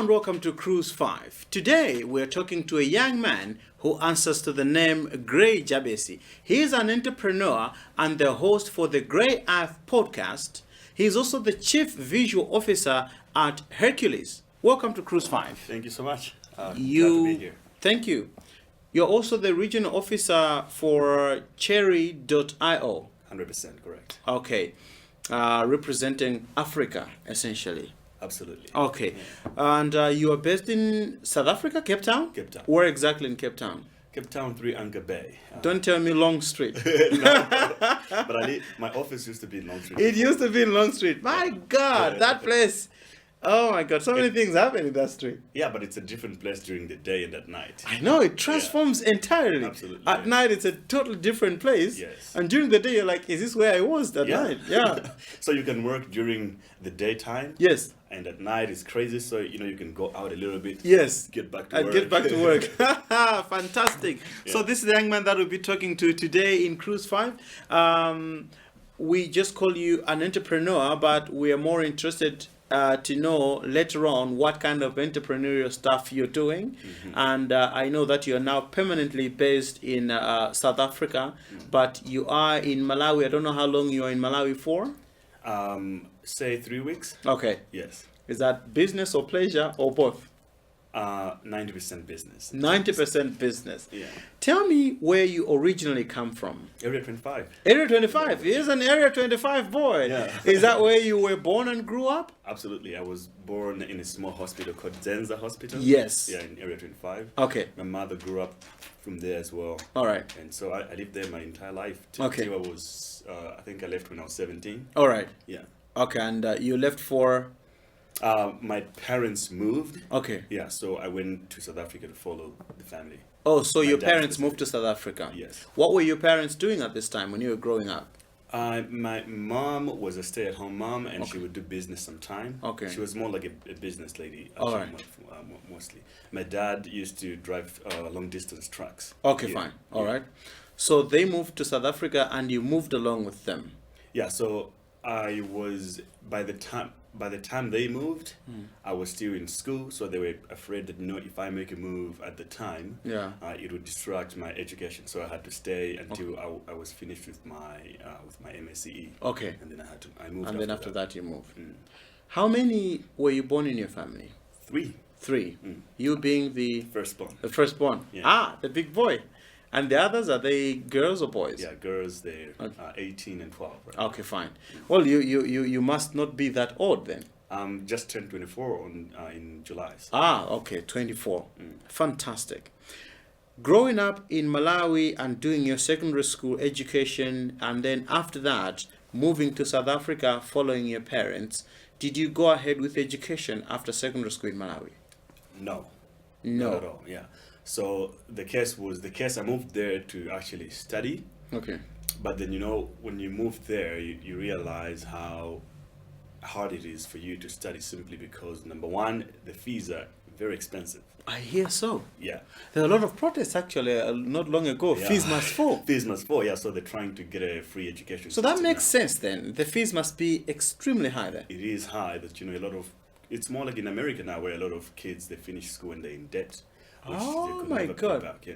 welcome to Cruise 5. Today we're talking to a young man who answers to the name Jabesi. He is an entrepreneur and the host for the Grey Earth podcast. He is also the chief visual officer at Hercules. Welcome to Cruise 5. Thank you so much. Glad to be here. Thank you. You're also the regional officer for Cherry.io. 100% correct. Okay. Representing Africa, essentially. Absolutely. Okay. Yeah. And you are based in South Africa, Cape Town? Cape Town. Where exactly in Cape Town? Cape Town, 3 Anchor Bay. Don't tell me Long Street. But my office used to be in Long Street. It used to be in Long Street. My God, that place. Oh my God, so many things happen in that street. Yeah, but it's a different place during the day and at night. I know, it transforms entirely. Absolutely. At night, it's a totally different place. Yes. And during the day, you're like, is this where I was that night? Yeah. So you can work during the daytime. Yes. And at night, it's crazy. So, you can go out a little bit. Yes. Get back to work. And get back to work. Fantastic. Yeah. So this is the young man that we'll be talking to today in Cruise 5. We just call you an entrepreneur, but we are more interested to know later on what kind of entrepreneurial stuff you're doing. Mm-hmm. And I know that you're now permanently based in South Africa, but you are in Malawi. I don't know how long you are in Malawi for. Say 3 weeks. Okay. Yes. Is that business or pleasure or both? 90% business. 90% business. Yeah. Tell me where you originally come from. Area 25. Area 25. He is an Area 25 boy. Yeah. Is that where you were born and grew up? Absolutely. I was born in a small hospital called Zenza Hospital. Yes. Yeah, in Area 25. Okay. My mother grew up from there as well. All right. And so I lived there my entire life. Okay. Till I was, I think I left when I was 17. All right. Yeah. Okay, and you left for? My parents moved. Okay. Yeah, so I went to South Africa to follow the family. Oh, so your parents moved to South Africa? Yes. What were your parents doing at this time when you were growing up? My mom was a stay-at-home mom, and she would do business sometime. Okay. She was more like a business lady. All right. Mostly. My dad used to drive long-distance trucks. Okay, fine. All right. So they moved to South Africa, and you moved along with them. Yeah. So I was by the time they moved, I was still in school, so they were afraid that if I make a move at the time, it would distract my education. So I had to stay until I was finished with my MSCE. Okay. And then I moved. And then after that you moved. How many were you born in your family? 3. 3. You being the firstborn. The firstborn. Yeah. The big boy. And the others, are they girls or boys? Yeah, girls. They're 18 and 12. Right? Okay, fine. Well, you must not be that old then. Just turned 24 in July. So. Okay, 24. Fantastic. Growing up in Malawi and doing your secondary school education, and then after that, moving to South Africa following your parents, did you go ahead with education after secondary school in Malawi? No. No. Not at all, yeah. So the case I moved there to actually study. Okay. But then, when you move there, you realize how hard it is for you to study simply because, number one, the fees are very expensive. I hear so. Yeah. There are a lot of protests actually not long ago. Yeah. Fees must fall. Fees must fall, yeah. So they're trying to get a free education. So that makes sense then. The fees must be extremely high there. It is high that, it's more like in America now where a lot of kids, they finish school and they're in debt. Oh my God. Back, yeah.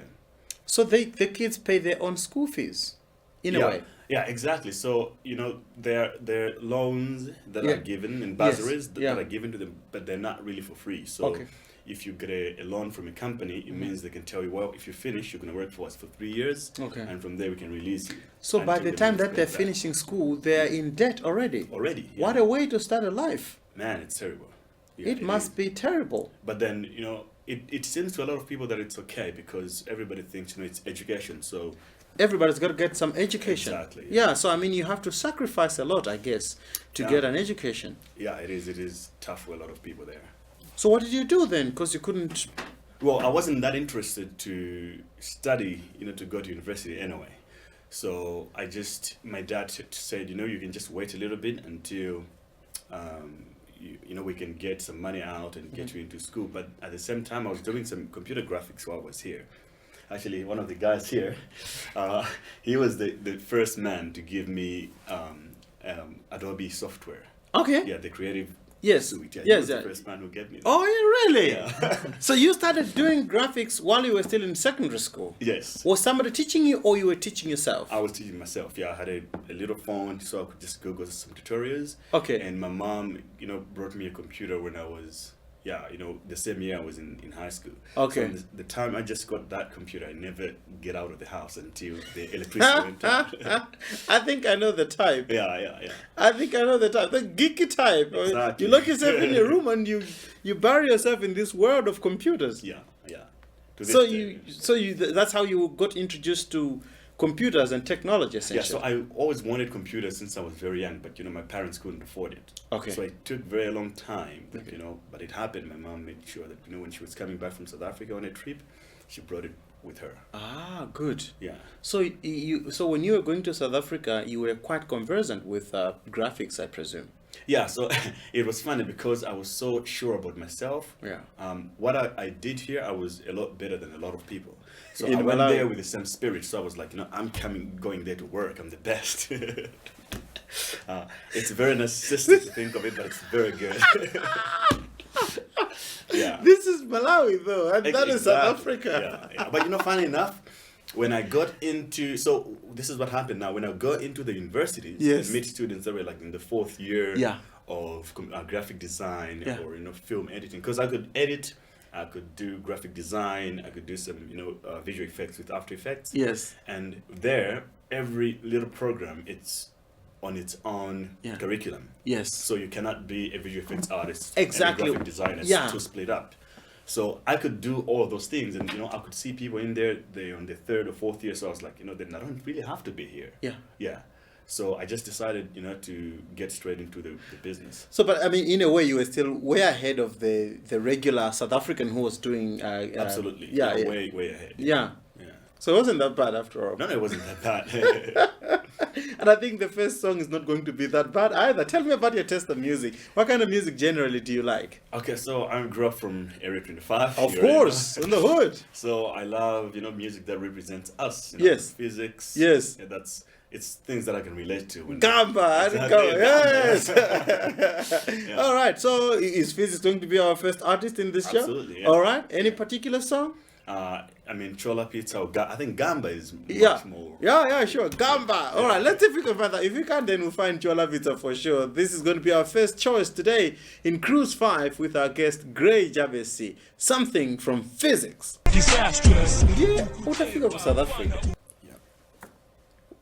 So the kids pay their own school fees in a way. Yeah, exactly. So, there are loans that are given and bursaries that are given to them, but they're not really for free. So if you get a loan from a company, it means they can tell you, well, if you finish, you're going to work for us for 3 years. Okay. And from there, we can release you. So by the time that they're finishing school, they're in debt already. Already, yeah. What a way to start a life. Man, it's terrible. Yeah, it must be terrible. But then, it seems to a lot of people that it's okay because everybody thinks, it's education. So everybody's got to get some education. Exactly. Yeah. So I mean, you have to sacrifice a lot, I guess, to get an education. Yeah, it is. It is tough for a lot of people there. So what did you do then? Because you couldn't. Well, I wasn't that interested to study, to go to university anyway. So my dad said, you can just wait a little bit until. We can get some money out and get you into school. But at the same time, I was doing some computer graphics while I was here. Actually, one of the guys here, he was the first man to give me Adobe software. Okay. Yeah, the creative Yes. Sweet. Yeah, Yes. he was the first man who gave me that. Oh, yeah, really? Yeah. So you started doing graphics while you were still in secondary school? Yes. Was somebody teaching you, or you were teaching yourself? I was teaching myself. Yeah, I had a little phone, so I could just Google some tutorials. Okay. And my mom, brought me a computer when I was, the same year I was in high school. Okay. So the time I just got that computer, I never get out of the house until the electricity went out. I think I know the type. Yeah. I think I know the type. The geeky type. Exactly. You lock yourself in your room and you bury yourself in this world of computers. Yeah. So that's how you got introduced to computers and technology, essentially. Yeah, so I always wanted computers since I was very young, but my parents couldn't afford it. Okay. So it took very long time, but but it happened. My mom made sure that when she was coming back from South Africa on a trip, she brought it with her. Ah, good. Yeah. So so when you were going to South Africa, you were quite conversant with graphics, I presume. Yeah, so it was funny because I was so sure about myself. Yeah. What I did here, I was a lot better than a lot of people. So In I went Malawi. there with the same spirit. So I was like, I'm going there to work. I'm the best. It's very narcissistic to think of it, but it's very good. Yeah. This is Malawi, though, and that is South Africa. Yeah. But funny enough, when I got into, so this is what happened now, when I got into the universities, Yes. I met students that were like in the fourth year Yeah. of graphic design Yeah. or, film editing. Because I could edit, I could do graphic design, I could do some, visual effects with After Effects. Yes. And there, every little program, it's on its own curriculum. Yes. So you cannot be a visual effects artist Exactly. and a graphic designer. Yeah. To split up. So I could do all those things, and I could see people in there, they're on the third or fourth year. So I was like, then I don't really have to be here. Yeah. Yeah. So I just decided, to get straight into the business. So, but I mean, in a way, you were still way ahead of the regular South African who was doing. Absolutely. Yeah. Way ahead. Yeah. Yeah. So it wasn't that bad after all. No, it wasn't that bad. And I think the first song is not going to be that bad either. Tell me about your taste of music. What kind of music generally do you like? Okay, so I grew up from Area 25. Of course, in the hood. So I love, music that represents us. Yes. Physics. Yes. Yeah, it's things that I can relate to. Gamba, Exactly. yes. Yeah. All right. So is Physics going to be our first artist in this show? Absolutely, yeah. All right. Any particular song? Chola Pizza. I think Gamba is Yeah. much more. Yeah, sure. Gamba. All right. Let's see if we can find that. If we can't, then we'll find Chola Vita for sure. This is going to be our first choice today in Cruise 5 with our guest Gray Jabesi. Something from Physics. Disastrous. Ndiye utafika ku South Africa. Yeah.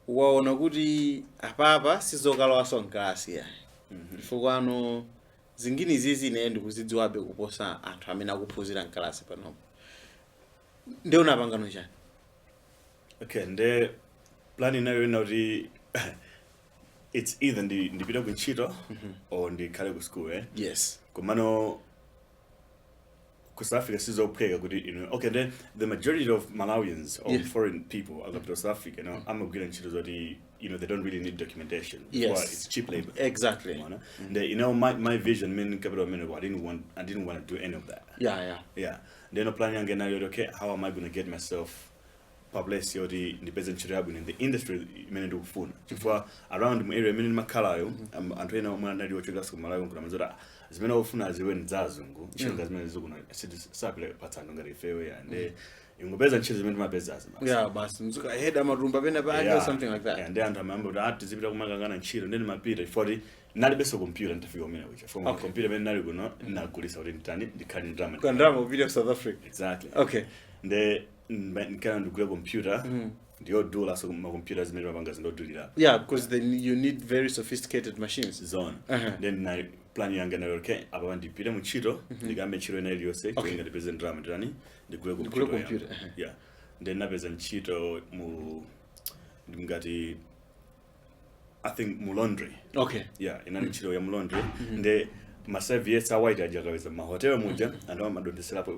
Waona kuti apapa sizokalowa sonklasi ya. Fukano zingine zizi ne ndikuzidziwabe kuposa anthu amene akuphunzira mklasi panopo. Ndio unapangano chani? Okay, and the planning now it's either the bit of Chito or the Kaligo school, eh? Yes. Kumano South Africa is okay, okay, then the majority of Malawians or foreign people out of South Africa, I'm a good and Chitos they don't really need documentation. Yes. Well, it's cheap labor. Exactly. My vision, I didn't want to do any of that. Yeah. Then planning again, okay, how am I going to get myself published or the independent in the industry do phone. Around my area, Makalayo, I'm training on my radio to Glasgow, Malawian Kramazora. As many of Funa as you went Zazungu, Chungas Mazuna, Sapple Patanga, Fairway, and they in Bezan children my business. Yeah, but I had a roomba in a bag or something like that. And then I remember that is a bit of Magagan and Chill, and then my Peter for the not best of computer and few minutes. From a computer, when I go not good is out in Tani, the kind of drama. Drama video South Africa. Exactly. Okay. The kind of computer. The old do last my computers made bangas and don't do that. Yeah, because then you need very sophisticated machines. Zone. Then I plan young and okay, I want the Peter Muchito, the Gamma Chiro say, going at the present drama drani, the computer. Yeah. Then I was and Chito mu Mgati I think Mulondre. Okay. Yeah, in an Chiro Mulondre. The Masavieta white ajaga is a hotel muja and I'm going to set up,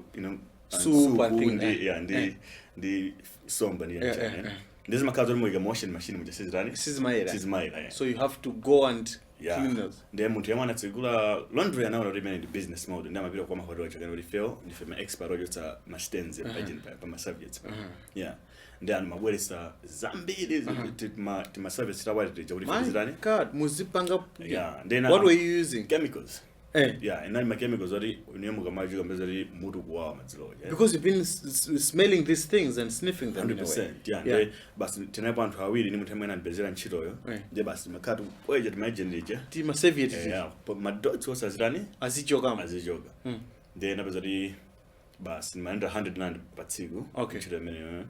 soup and thing. And the somebody. This is my Imojomotion machine which is running. This is my So you have to go and clean those. Then Muntiaman at regular laundry and now remain in the business mode. And now I'm a bit of what I can already fail. If I'm an expert, or just a machines and my subjects. Yeah. Then my word is Zambi to my service. My God, Muzipanga. Yeah. Then what were you using? Chemicals. Yeah, and then my chemicals already because you've been smelling these things and sniffing them 100%. Yeah. Yeah. But tena bantu hawili ni mtu mwana bezera nchiroyo. Je basi makatu weje tumajendeje. Ti masevieti. Yeah. But my dots was azirani azijoga. Then abazari basi maenda 100 rand patsigu. Okay. Chiro mene.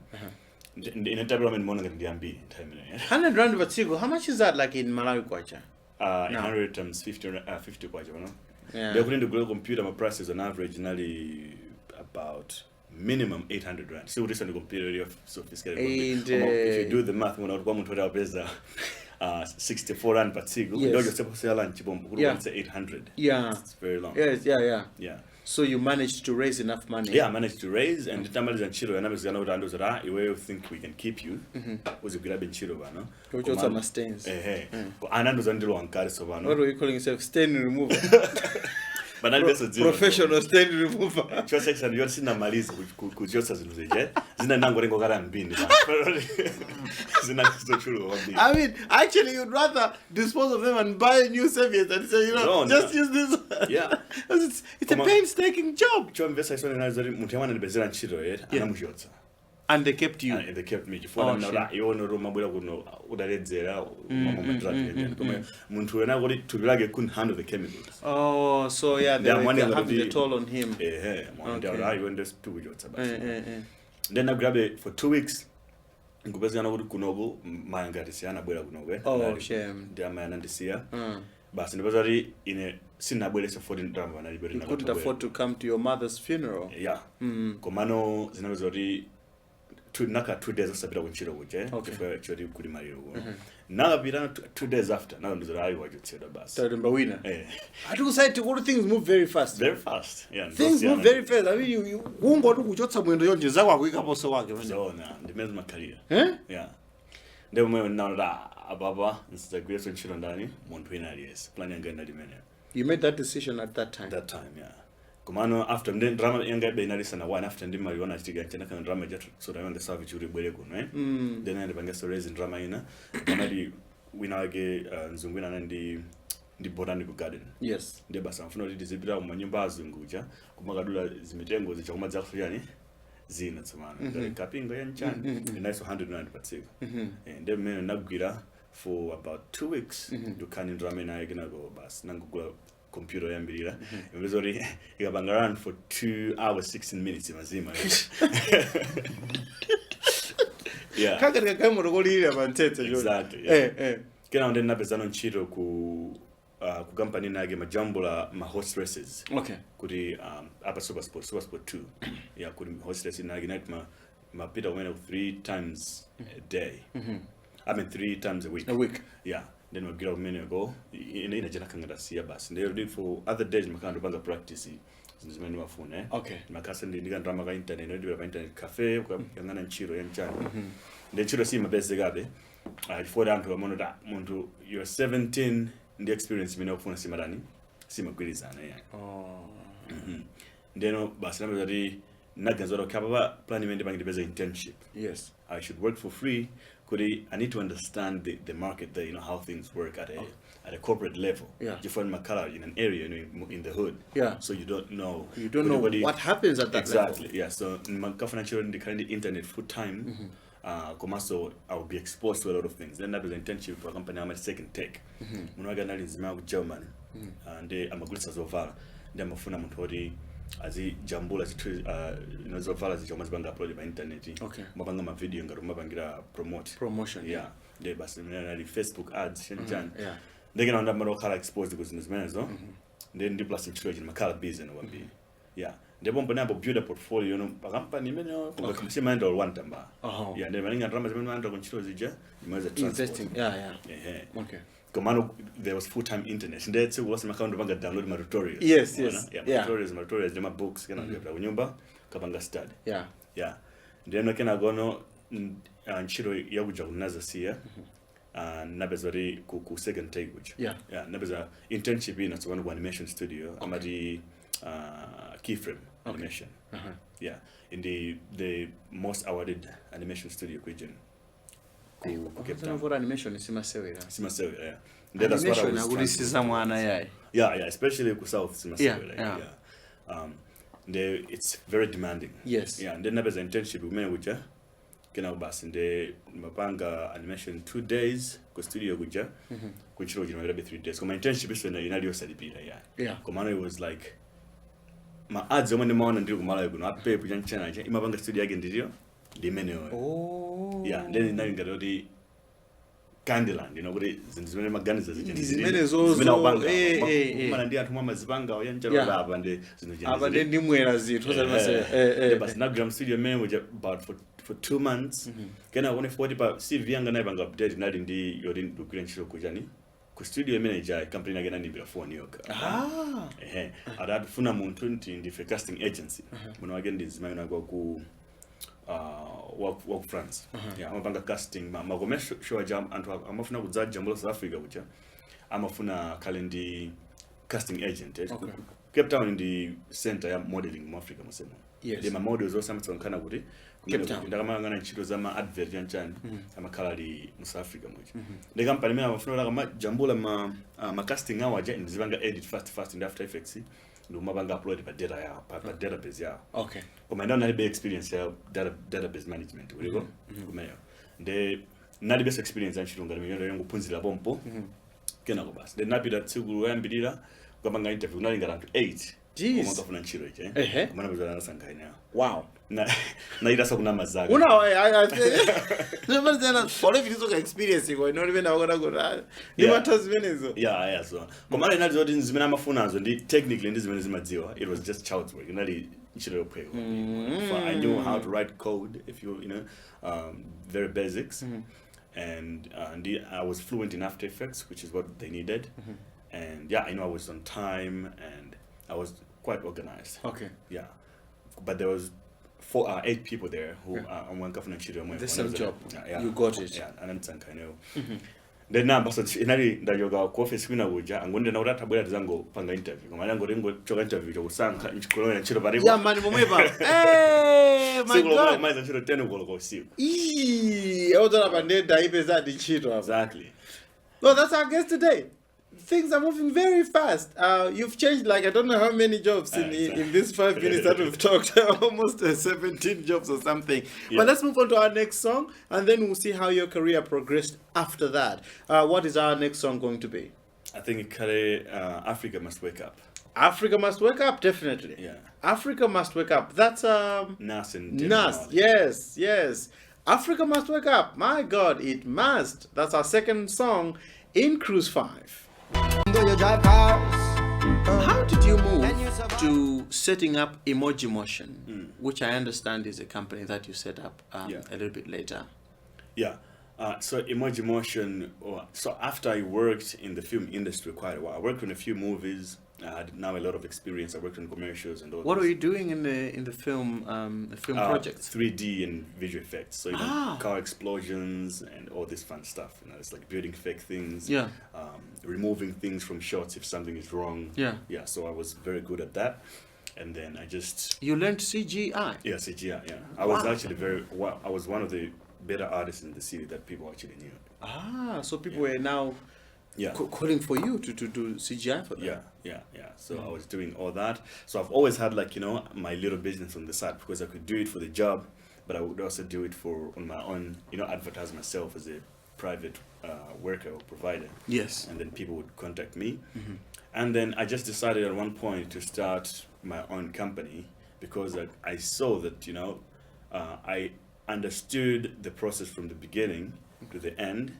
In a tablet mona ndiambi time. 100 rand patsigu. How much is that like in Malawi kwacha? 100 times 50 kwacha, no? Yeah. They're going to Google computer, my prices on average nearly about minimum 800 rand. So this is the computer of sophisticated. If you do the math, when I would to pesa 64 rand per sigo, you just say lunch bomb, say 800. Yeah. It's very long. Yes, yeah. So you managed to raise enough money. Yeah, I managed to raise, and the tamales and chiro, and I was going to do that. You think we can keep you? Was a grab in chiro, no? Which also my stains. And I was under one card, so what are you calling yourself? Stain remover. But I guess professional stain remover. Just sex and you're seeing a malice which just as you say, Zina Nango Garan bin. I mean, actually, you'd rather dispose of them and buy new serviettes and say, use this. Yeah. It's a painstaking job. And they kept you. And they kept me. Couldn't handle the chemicals. Oh, so yeah, they're having the toll on him. Then I grabbed it for 2 weeks. Oh, shame. But in a you couldn't afford to come to your mother's funeral. Yeah. Komano zinawezori 2 days after kunchiro kuje chori kuli mariro now bira 2 days after now ndo zari wajutseda basi remember winner I do say all things move very fast yeah things move very fast. I mean you ungo kuchotsa mwendo yonje zakwa kuika poso wake so na ndimeza my career yeah ndio mwe now la ababa nsiza grace nchiro ndani muntu ina yes plan yanga ndalimene. You made that decision at that time yeah. Kumano after then drama yanga benali sana one after ndima aliona chiga chana kana drama jatu so that when the savage uri bwele kuno then I banga stories in drama ina kamali winage nzungwina ndi botanical garden. Yes. Ndi basa mfuno ndi zibira mu manyumba azunguja kumakadula zimitengo zichakoma zafu yani zina tsamana ngale kapingo yanchana ni nice 100 rand patsika and then me nagwira for about 2 weeks dukani drama ina yagina go bas nangugula computer yambirira imezori ikabanga run for 2 hours 16 minutes mazima. Yeah, kaka kama rogolira bantete exactly. Kena onde napezana nchiro ku company nage majambo la ma horse races. Okay. Kuri apa super sport 2. Yeah, kuri horse races nage night ma pita wena 3 times a day. I mean 3 times a week. Yeah. Then we'll get a minute ago in a Janakanga Sia bus. And they'll do for other days, my kind of practice. Since many of phone, okay. My cousin didn't drama internet, do internet cafe, young and chiro and chan. Then should see my best gabe. I fall down to a mono, you're 17, the experience me no phone Simarani, Simagrizan. Then Basanari Nagazoro Kababa planning the internship. Yes. I should work for free. I need to understand the market there, how things work at a corporate level. Yeah. You find Makala in an area in the hood. Yeah. So you don't know. You don't know what happens at that level. Exactly. Yeah. So in Makafanacho, the kind of internet full time, so I will be exposed to a lot of things. Then that was an internship for a company I'm a second tech. Munaga is German, and they am a good Zovala. Then Mafuna Motori. Azi jambula zovala zichoma zibanga upload by internet. Okay. Mabanga ma video ngaro mabangira promotion. Yeah. They basi na Facebook ads shenjan. Yeah. They get on that model color exposed to business managers. Then the plus situation makala business wabi. Yeah. They won't be able to build a portfolio company kumbe mind or one tamba. Yeah, they maninga drama zimendo konchiro zija. Investing. Yeah. Okay. There was full-time internet. And that's was my account of download my tutorials. Yes. Yeah. Tutorials, my books, can I get unyumba, kabanga study. Yeah. Then I can go no and chiro yaguja unaza siya. Nabezari ku second take which. Yeah. Nabeza internship in at one animation studio. Amadi keyframe animation. Yeah. In the most awarded animation studio region. Cape Town. For animation simasewera. Simasewera, yeah. Then that's what I was yeah, especially ku South Simasewera. Yeah. It's very demanding. Yes. Yeah, and then there was an internship with me with kena ubasi nde mapanga animation 2 days ku studio kuja kuchiro jino 3 days. Kwa internship is when inali yosalipira yeah. Kwa maana it was like ma ads omwe maona ndiri kumala kuno ape puja nchana je imapanga studio yake ndiyo ndimene yeah, then inali ngadoti Candyland, you know, but zimene maganiza zimene zozo mana ndi anthu mwamazipanga oyanjalo lava ndi zino jani aba ndi mwera zithu but na gram studio memo about for 2 months kena one 40 pa CV yanga nayo banga update nali ndi yori ndukire nchiro kujani ku studio manager company agena ndi bila phone yoka adafuna muntu ndi casting agency muno again ndi zimayo na ku work France. Yeah, amapanga casting magome show jam antu amafuna kudzaja jambo South Africa kucha amafuna kalendi casting agent. Cape Town in the center ya modeling mu Africa musema. Yes. The models also samtsonkhana kuti Cape Town ndakamangana ntchito za ma advert yanchani amakalali mu South Africa mucha. The company mena amafuna kama jambula ma casting awaja ndizibanga edit fast in After Effects. No mabanga upload pa data ya pa database ya. Okay. Kwa maana nali experience ya database management uligo kumeyo. Nde nali best experience ya nchilunga nimiyo yangu punzila bompo. Kena ko basi. Then napida tsigulu yambirira kwabanga interview nali ngarantu 8. Jeez. Kwa kafuna nchilo iche. Kwa maana bizana sangaina. Wow. Na irasa kuna mazaga. I never tell for if you experience go not even awona go. Ni matters venezo. Yeah, so. Kwa maana nali zoti nzimena mafunazo ndi technically ndi zimene zimadziwa. It was just child's work. Nali nchilo pay. I knew how to write code if you know very basics. And I was fluent in After Effects, which is what they needed. And yeah, I know I was on time and I was quite organized. Okay. Yeah. But there was 8 people there who on one government children. The same job. You got it. Yeah, and I know. Then now, so inali ndayoga ku office kwina kuja angonde na urata bwera zango panga interview. Kama yango rengo choka interview cho kusanga nchikolo na chiro baribo. Yeah man mumeva. Hey my god. Mais nchiro 10 ukolo kwa usiku. Oda bande daibeza di chiro. Exactly. Well, that's our guest today. Things are moving very fast. You've changed like I don't know how many jobs in these 5 minutes that we've talked. Almost 17 jobs or something. Yeah. But let's move on to our next song, and then we'll see how your career progressed after that. What is our next song going to be? I think Africa Must Wake Up. Africa Must Wake Up, definitely. Yeah. Africa Must Wake Up. That's Nas and Nas. Yes. Africa Must Wake Up. My God, it must. That's our second song in Cruise 5. How did you move to setting up Imojomotion, which I understand is a company that you set up a little bit later? Yeah. So Imojomotion, so after I worked in the film industry quite a while, I worked on a few movies. I had now a lot of experience. I worked on commercials and all. What were you doing in the film projects? 3D and visual effects. So you know, car explosions and all this fun stuff. You know, it's like building fake things. Yeah. Removing things from shots if something is wrong. Yeah. Yeah. So I was very good at that. And then I just. You learned CGI. Yeah, CGI. Yeah. I was actually I was one of the better artists in the city that people actually knew. So people were now calling for you to do CGI for them. Yeah. So I was doing all that. So I've always had like, you know, my little business on the side because I could do it for the job, but I would also do it on my own, you know, advertise myself as a private worker or provider. Yes. And then people would contact me. And then I just decided at one point to start my own company because I saw that, you know, I understood the process from the beginning to the end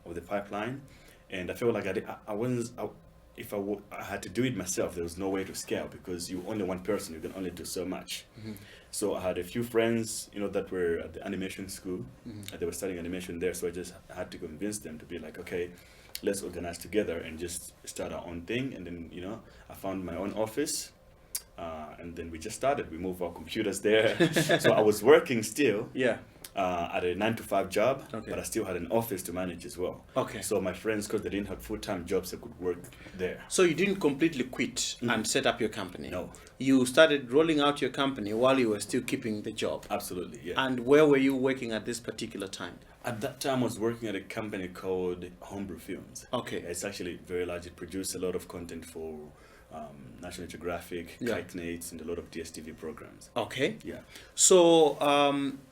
of the pipeline. And I felt like if I had to do it myself, there was no way to scale because you're only one person, you can only do so much. So I had a few friends, you know, that were at the animation school. They were studying animation there, so I just had to convince them to be like, okay, let's organize together and just start our own thing. And then, you know, I found my own office. And then we just started. We moved our computers there. So I was working still. Yeah. at a 9 to 5 job, Okay. but I still had an office to manage as well. Okay. So my friends, because they didn't have full-time jobs, they could work there. So you didn't completely quit and set up your company? No. You started rolling out your company while you were still keeping the job? Absolutely, yeah. And where were you working at this particular time? At that time, I was working at a company called Homebrew Films. Okay. It's actually very large. It produced a lot of content for National Geographic, Kitemates, and a lot of DSTV programs. Okay. Yeah. So,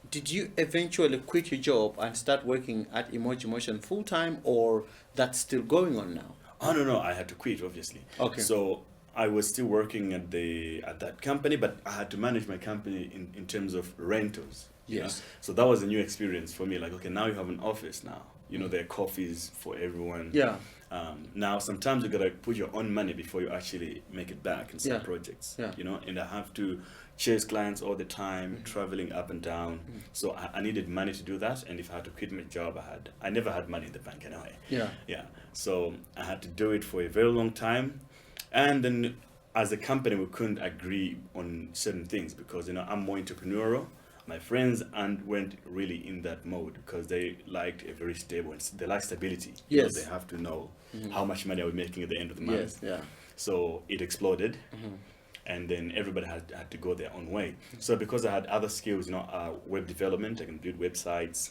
did you eventually quit your job and start working at Imojomotion full time, or that's still going on now? Oh no, I had to quit, obviously. Okay. So I was still working at that company, but I had to manage my company in terms of rentals. you Yes. know? So that was a new experience for me. Like, okay, now you have an office now. You know, there are coffees for everyone. Yeah. Now, sometimes you gotta put your own money before you actually make it back in some Yeah. projects. Yeah. You know, and I have to chase clients all the time, traveling up and down. So I needed money to do that. And if I had to quit my job, I never had money in the bank anyway. Yeah. Yeah. So I had to do it for a very long time. And then as a company, we couldn't agree on certain things because, you know, I'm more entrepreneurial. My friends weren't really in that mode because they liked a very stable, they like stability. You know, Yes. they have to know how much money I was making at the end of the month. Yes. Yeah. So it exploded. And then everybody had to go their own way. So because I had other skills, you know, web development, I can build websites,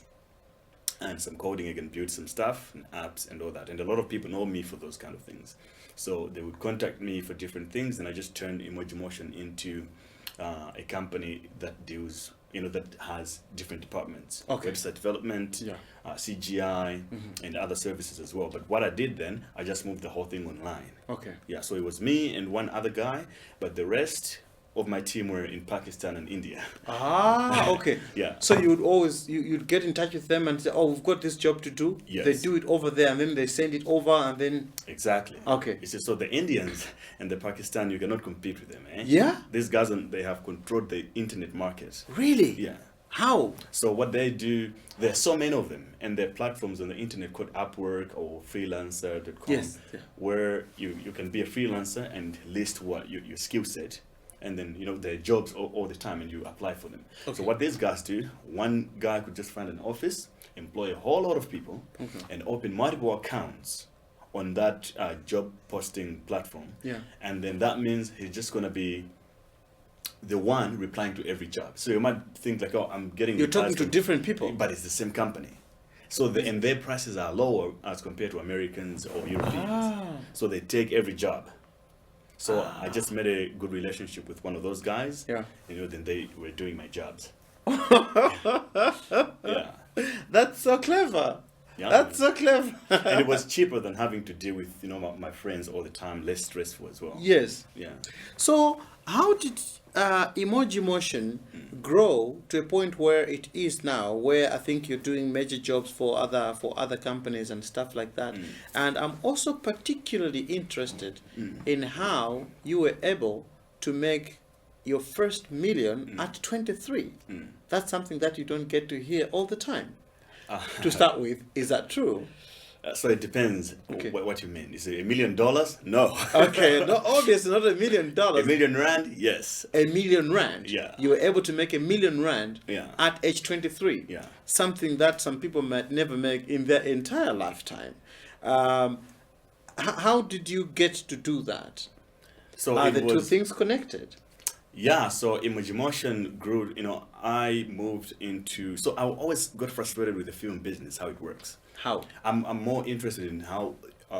and some coding, I can build some stuff and apps and all that. And a lot of people know me for those kind of things. So they would contact me for different things, and I just turned Imojomotion into a company that deals, you know, that has different departments. Okay. Website development, Yeah. CGI, and other services as well. But what I did then, I just moved the whole thing online. Okay. Yeah, so it was me and one other guy, but the rest of my team were in Pakistan and India. Ah, okay. Yeah. So you would always you'd get in touch with them and say, "Oh, we've got this job to do." Yes. They do it over there, and then they send it over, and then Exactly. Okay. It's just, so the Indians and the Pakistan, you cannot compete with them, eh? Yeah? These guys, they have controlled the internet market. Really? Yeah. How? So what they do, there are so many of them, and there are platforms on the internet called Upwork or freelancer.com, Yes, yeah. where you can be a freelancer and list what your skill set, and then, you know, there are jobs all the time, and you apply for them. Okay. So what these guys do, one guy could just find an office, employ a whole lot of people, and open multiple accounts on that job posting platform. Yeah. And then that means he's just going to be the one replying to every job. So you might think like, oh, I'm getting You're the talking to person, different people. but it's the same company. So and their prices are lower as compared to Americans or Europeans. Ah. So they take every job. So I just made a good relationship with one of those guys. Yeah. You know, then they were doing my jobs. Yeah. That's so clever. Yeah. That's so clever. And it was cheaper than having to deal with, you know, my friends all the time, less stressful as well. Yes. Yeah. So how did Imojomotion grow to a point where it is now, where I think you're doing major jobs for other companies and stuff like that? And I'm also particularly interested in how you were able to make your first million at 23. That's something that you don't get to hear all the time. To start with, is that true? So it depends Okay. what you mean. Is it $1 million? No. Okay, no, obviously not $1 million. $1 million rand? Yes. $1 million rand. Yeah. You were able to make $1 million rand Yeah. at age 23. Yeah. Something that some people might never make in their entire lifetime. How did you get to do that? So Are it the two was, things connected? yeah, so Imojomotion grew, you know, I moved into, so I always got frustrated with the film business, how it works. How? I'm more interested in how,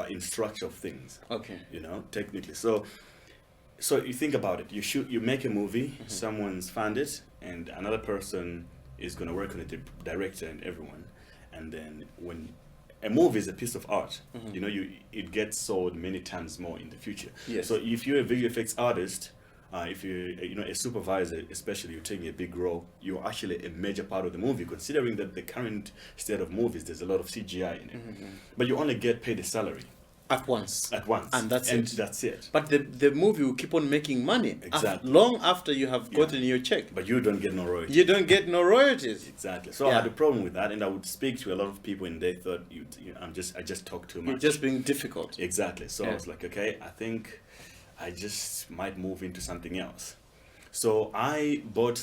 in structure of things, Okay. you know, technically. So you think about it, you make a movie, someone's funded, and another person is going to work on it, the director and everyone. And then when a movie is a piece of art, you know, it gets sold many times more in the future. Yes. So if you're a visual effects artist, if you know, a supervisor, especially you're taking a big role, you're actually a major part of the movie, considering that the current state of movies, there's a lot of CGI in it. But you only get paid a salary At once. at once. And that's it. That's it. But the movie will keep on making money Exactly. long after you have gotten your check. But you don't get no royalties. You don't get no royalties. Exactly. So I had a problem with that, and I would speak to a lot of people, and they thought, I just talk too much. You're just being difficult. Exactly. So Yeah. I was like, okay, I think I just might move into something else. So I bought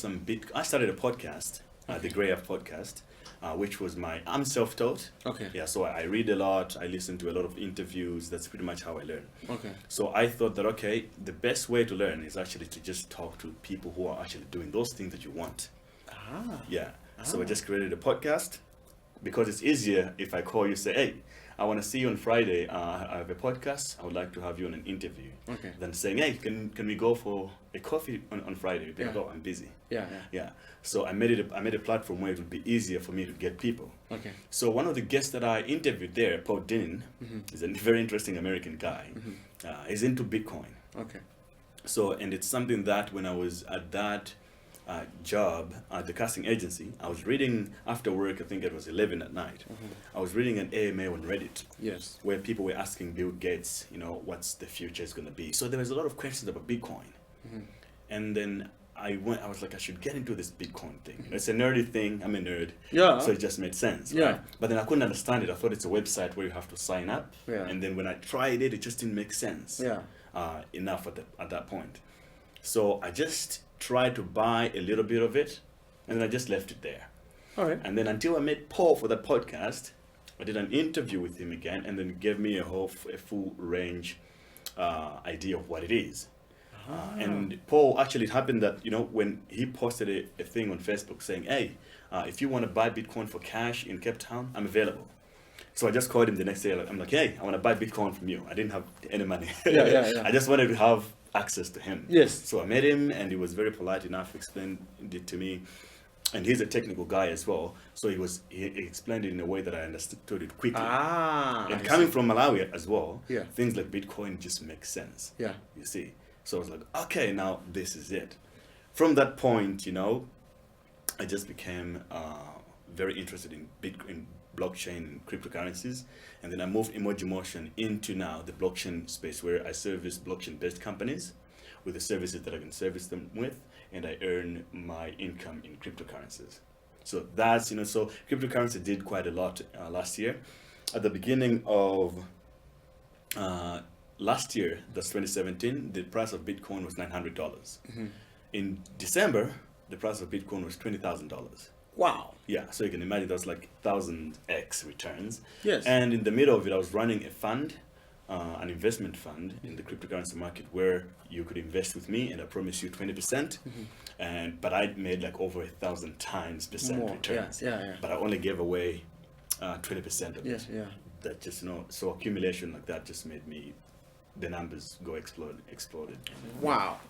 I started a podcast the Grey Up podcast, which was I'm self-taught. Okay. Yeah, so I read a lot. I listen to a lot of interviews. That's pretty much how I learn. Okay. So I thought that, okay, the best way to learn is actually to just talk to people who are actually doing those things that you want. Yeah. So I just created a podcast because it's easier if I call you, say, hey, I want to see you on Friday. I have a podcast. I would like to have you on an interview. Okay. Than saying, hey, can we go for a coffee on Friday? You'd be like, oh, I'm busy. Yeah. So I made a platform where it would be easier for me to get people. Okay. So one of the guests that I interviewed there, Paul Dinin, is a very interesting American guy. He's into Bitcoin. Okay. So, and it's something that when I was at that job at the casting agency, I was reading after work, I think it was 11 at night. I was reading an AMA on Reddit. Yes. Where people were asking Bill Gates, what's the future is going to be. So there was a lot of questions about Bitcoin. And then I was like, I should get into this Bitcoin thing. It's a nerdy thing. I'm a nerd. Yeah. So it just made sense. Yeah. Right? But then I couldn't understand it. I thought it's a website where you have to sign up. Yeah. And then when I tried it, it just didn't make sense. Yeah. Enough at that point. So I just tried to buy a little bit of it, and then I just left it there. All right. And then until I met Paul for that podcast, I did an interview with him again, and then he gave me a full range idea of what it is. And Paul, actually, it happened that, when he posted a thing on Facebook saying, hey, if you want to buy Bitcoin for cash in Cape Town, I'm available. So I just called him the next day. I'm like, hey, I want to buy Bitcoin from you. I didn't have any money. I just wanted to have access to him. Yes. So I met him, and he was very polite enough, explained it to me. And he's a technical guy as well. So he explained it in a way that I understood it quickly. And coming from Malawi as well, things like Bitcoin just make sense. Yeah. You see. So I was like, okay, now this is it. From that point, I just became very interested in Bitcoin, blockchain, and cryptocurrencies. And then I moved Imojomotion into now the blockchain space, where I service blockchain-based companies with the services that I can service them with, and I earn my income in cryptocurrencies. So that's, so cryptocurrency did quite a lot last year. At the beginning of last year, that's 2017, the price of Bitcoin was $900. In December, the price of Bitcoin was $20,000. Wow. Yeah, so you can imagine that was like 1,000x returns. Yes. And in the middle of it, I was running a fund, an investment fund in the cryptocurrency market, where you could invest with me and I promise you 20%. But I made like over 1,000 times percent returns. Yeah. But I only gave away 20% of it. Yeah. That just, so accumulation like that just made the numbers go exploded. Wow.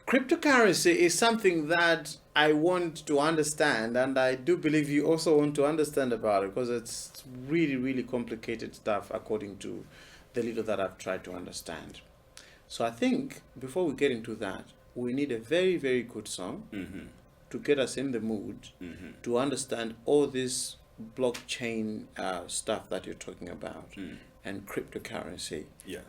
Cryptocurrency is something that I want to understand, and I do believe you also want to understand about it, because it's really, really complicated stuff according to the little that I've tried to understand. So I think before we get into that, we need a very, very good song to get us in the mood to understand all this blockchain stuff that you're talking about, and cryptocurrency,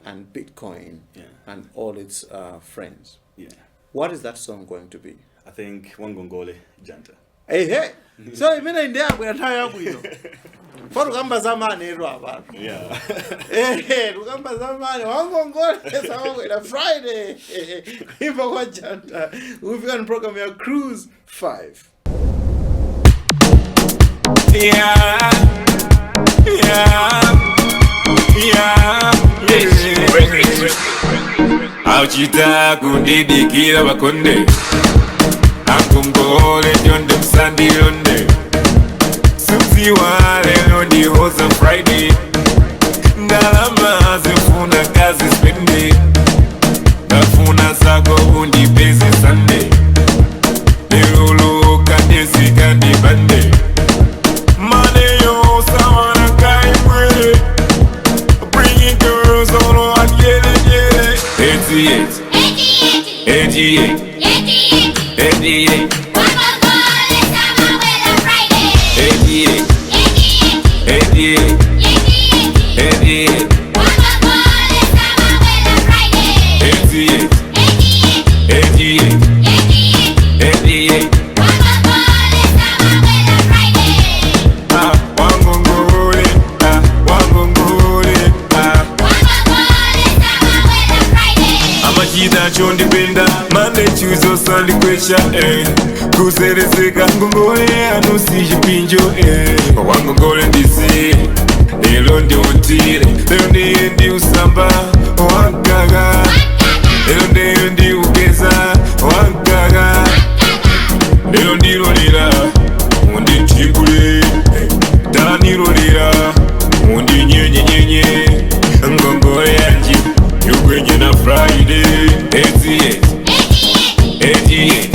and Bitcoin, and all its friends. Yeah. What is that song going to be? I think Wangongole Janta. Hey. So I mean, we're tired of you. For Gamba Zamani, Robert. Yeah. Hey, Gamba Zamani, Wangongole, it's a Friday. We've got a program here, Cruise 5. Auchita kundidikira bakonde Akungole jonde msandi londe Sumziwa lelo ni hoza Friday Ndalama zifuna kazi spendi Nafuna sako undi busy Sunday Nilulu kandesi kandi bande Mane yo sawana kai mwele Bringing girls all on yele 88 Chondipenda man let you so suddenly question, kusereseka ngongole anusi chipinjo, wangongole ndisi lelo ndi utile, lelo ndiye ndi usamba wangaga, lelo ndiye ndi ugeza wangaga, lelo ndilolera mundi chikule, tanilolera mundi nyenye ngongole yanji yugwenye na Friday. 88 88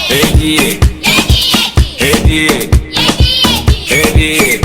88 88 88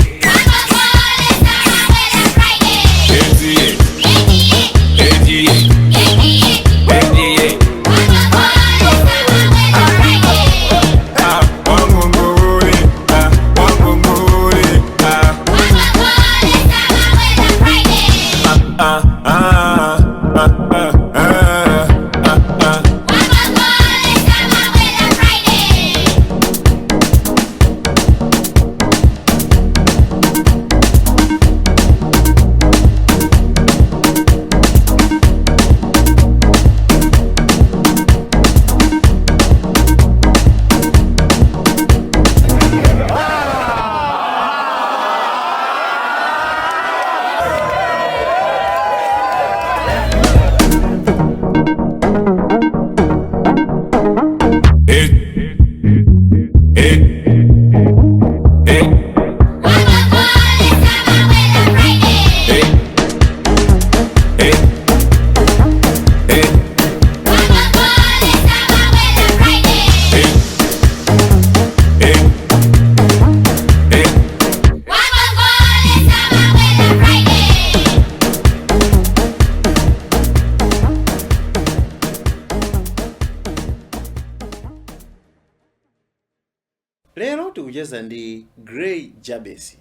Lero tikucheza ndi Grey Jabesi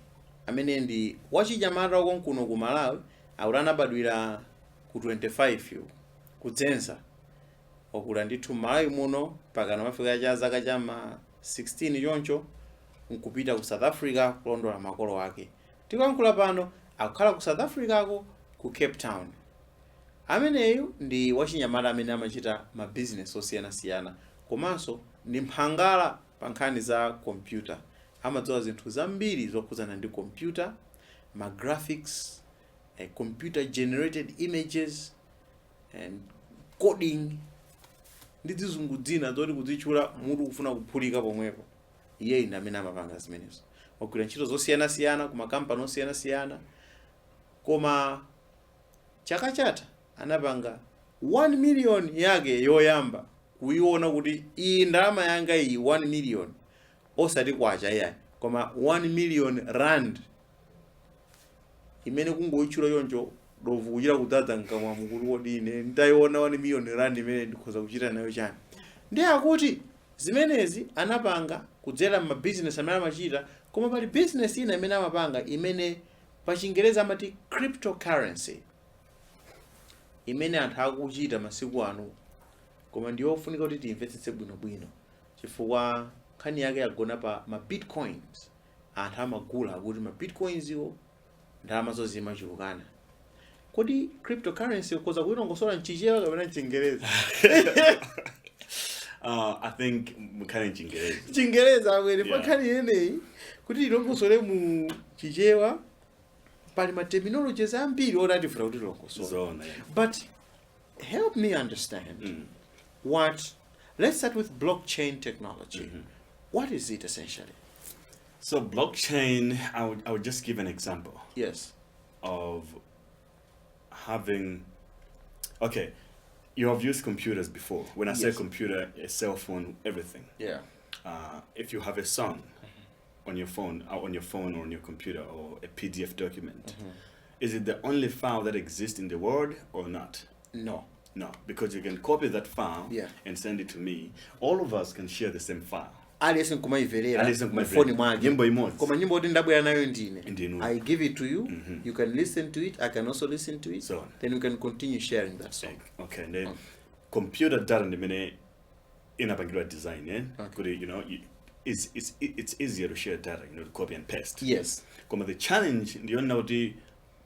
amene ndi wachinyamata konkuno ku Malawi, anabadwira ku 25 kudzenza okula ndithu Malawi muno pakana mafika cha zaka cha 16 choncho nkupita ku South Africa kulondola makolo ake. Tikuyankhula pano akukhala ku South Africa ku Cape Town. Ameneyu ndi wachinyamata amene amachita ma business osiyanasiyana komanso ndi mphangala pa nkhani za computer. Amadziwa zinthu zambiri zokhudzana ndi computer, ma graphics, computer generated images and coding ndi zizungu dzina zoti kuzichula mutu kufuna kuphulika pomwepo. Iye ndi amene amapanga zimenezo. Ogwira ntchito zosiyanasiyana ku makampani osiyanasiyana. Koma chaka chatha anapanga 1 million yake yoyamba kuiona kuti iyi ndalama yanga iyi 1 million osati kwacha yayi koma 1 million rand imene kungoichula yoncho dovu kuchira kudzaza nkamwa mukulu woti ine ndayiona 1 million rand imene ndikhoza kuchita nayo chani. Ndi akuti zimenezi anapanga kudzera ma business amene amachita, koma pali business ina imene amapanga imene pa Chingereza amati cryptocurrency imene anthu akuchita masiku ano, koma ndiyofunika kuti tiimvetsetse bwinobwino chifukwa nkhani yake yagona pa ma bitcoins. Anthu amagula akuti ma bitcoins iwo ndalama zimachulukana. Kodi cryptocurrency ukhoza kuilongosola mchichewa kapena Chingereza? I think mkhani Chingereza. Chingereza awere pakhani yeneyi kuti ilongosole mu chichewa pali ma terminologies ambiri oti tifuna kuti ilongosola. But help me understand let's start with blockchain technology. What is it essentially? So blockchain, I would just give an example. Yes. Of having, okay, you have used computers before. When I say computer, a cell phone, everything. Yeah. If you have a song on your phone or on your computer or a PDF document, is it the only file that exists in the world or not? No. No, because you can copy that file and send it to me. All of us can share the same file. Aliyense nkumaiverera mufoni mwake nyimbo imodzi koma nyimbo oti ndabwera nayo ndine. Ndinu. I give it to you. You can listen to it. I can also listen to it. So then we can continue sharing that song. Okay, and then computer data ndimene inapangidwa design, you know, it's easier to share data, you know, to copy and paste. Yes. Koma the challenge ndiyona kuti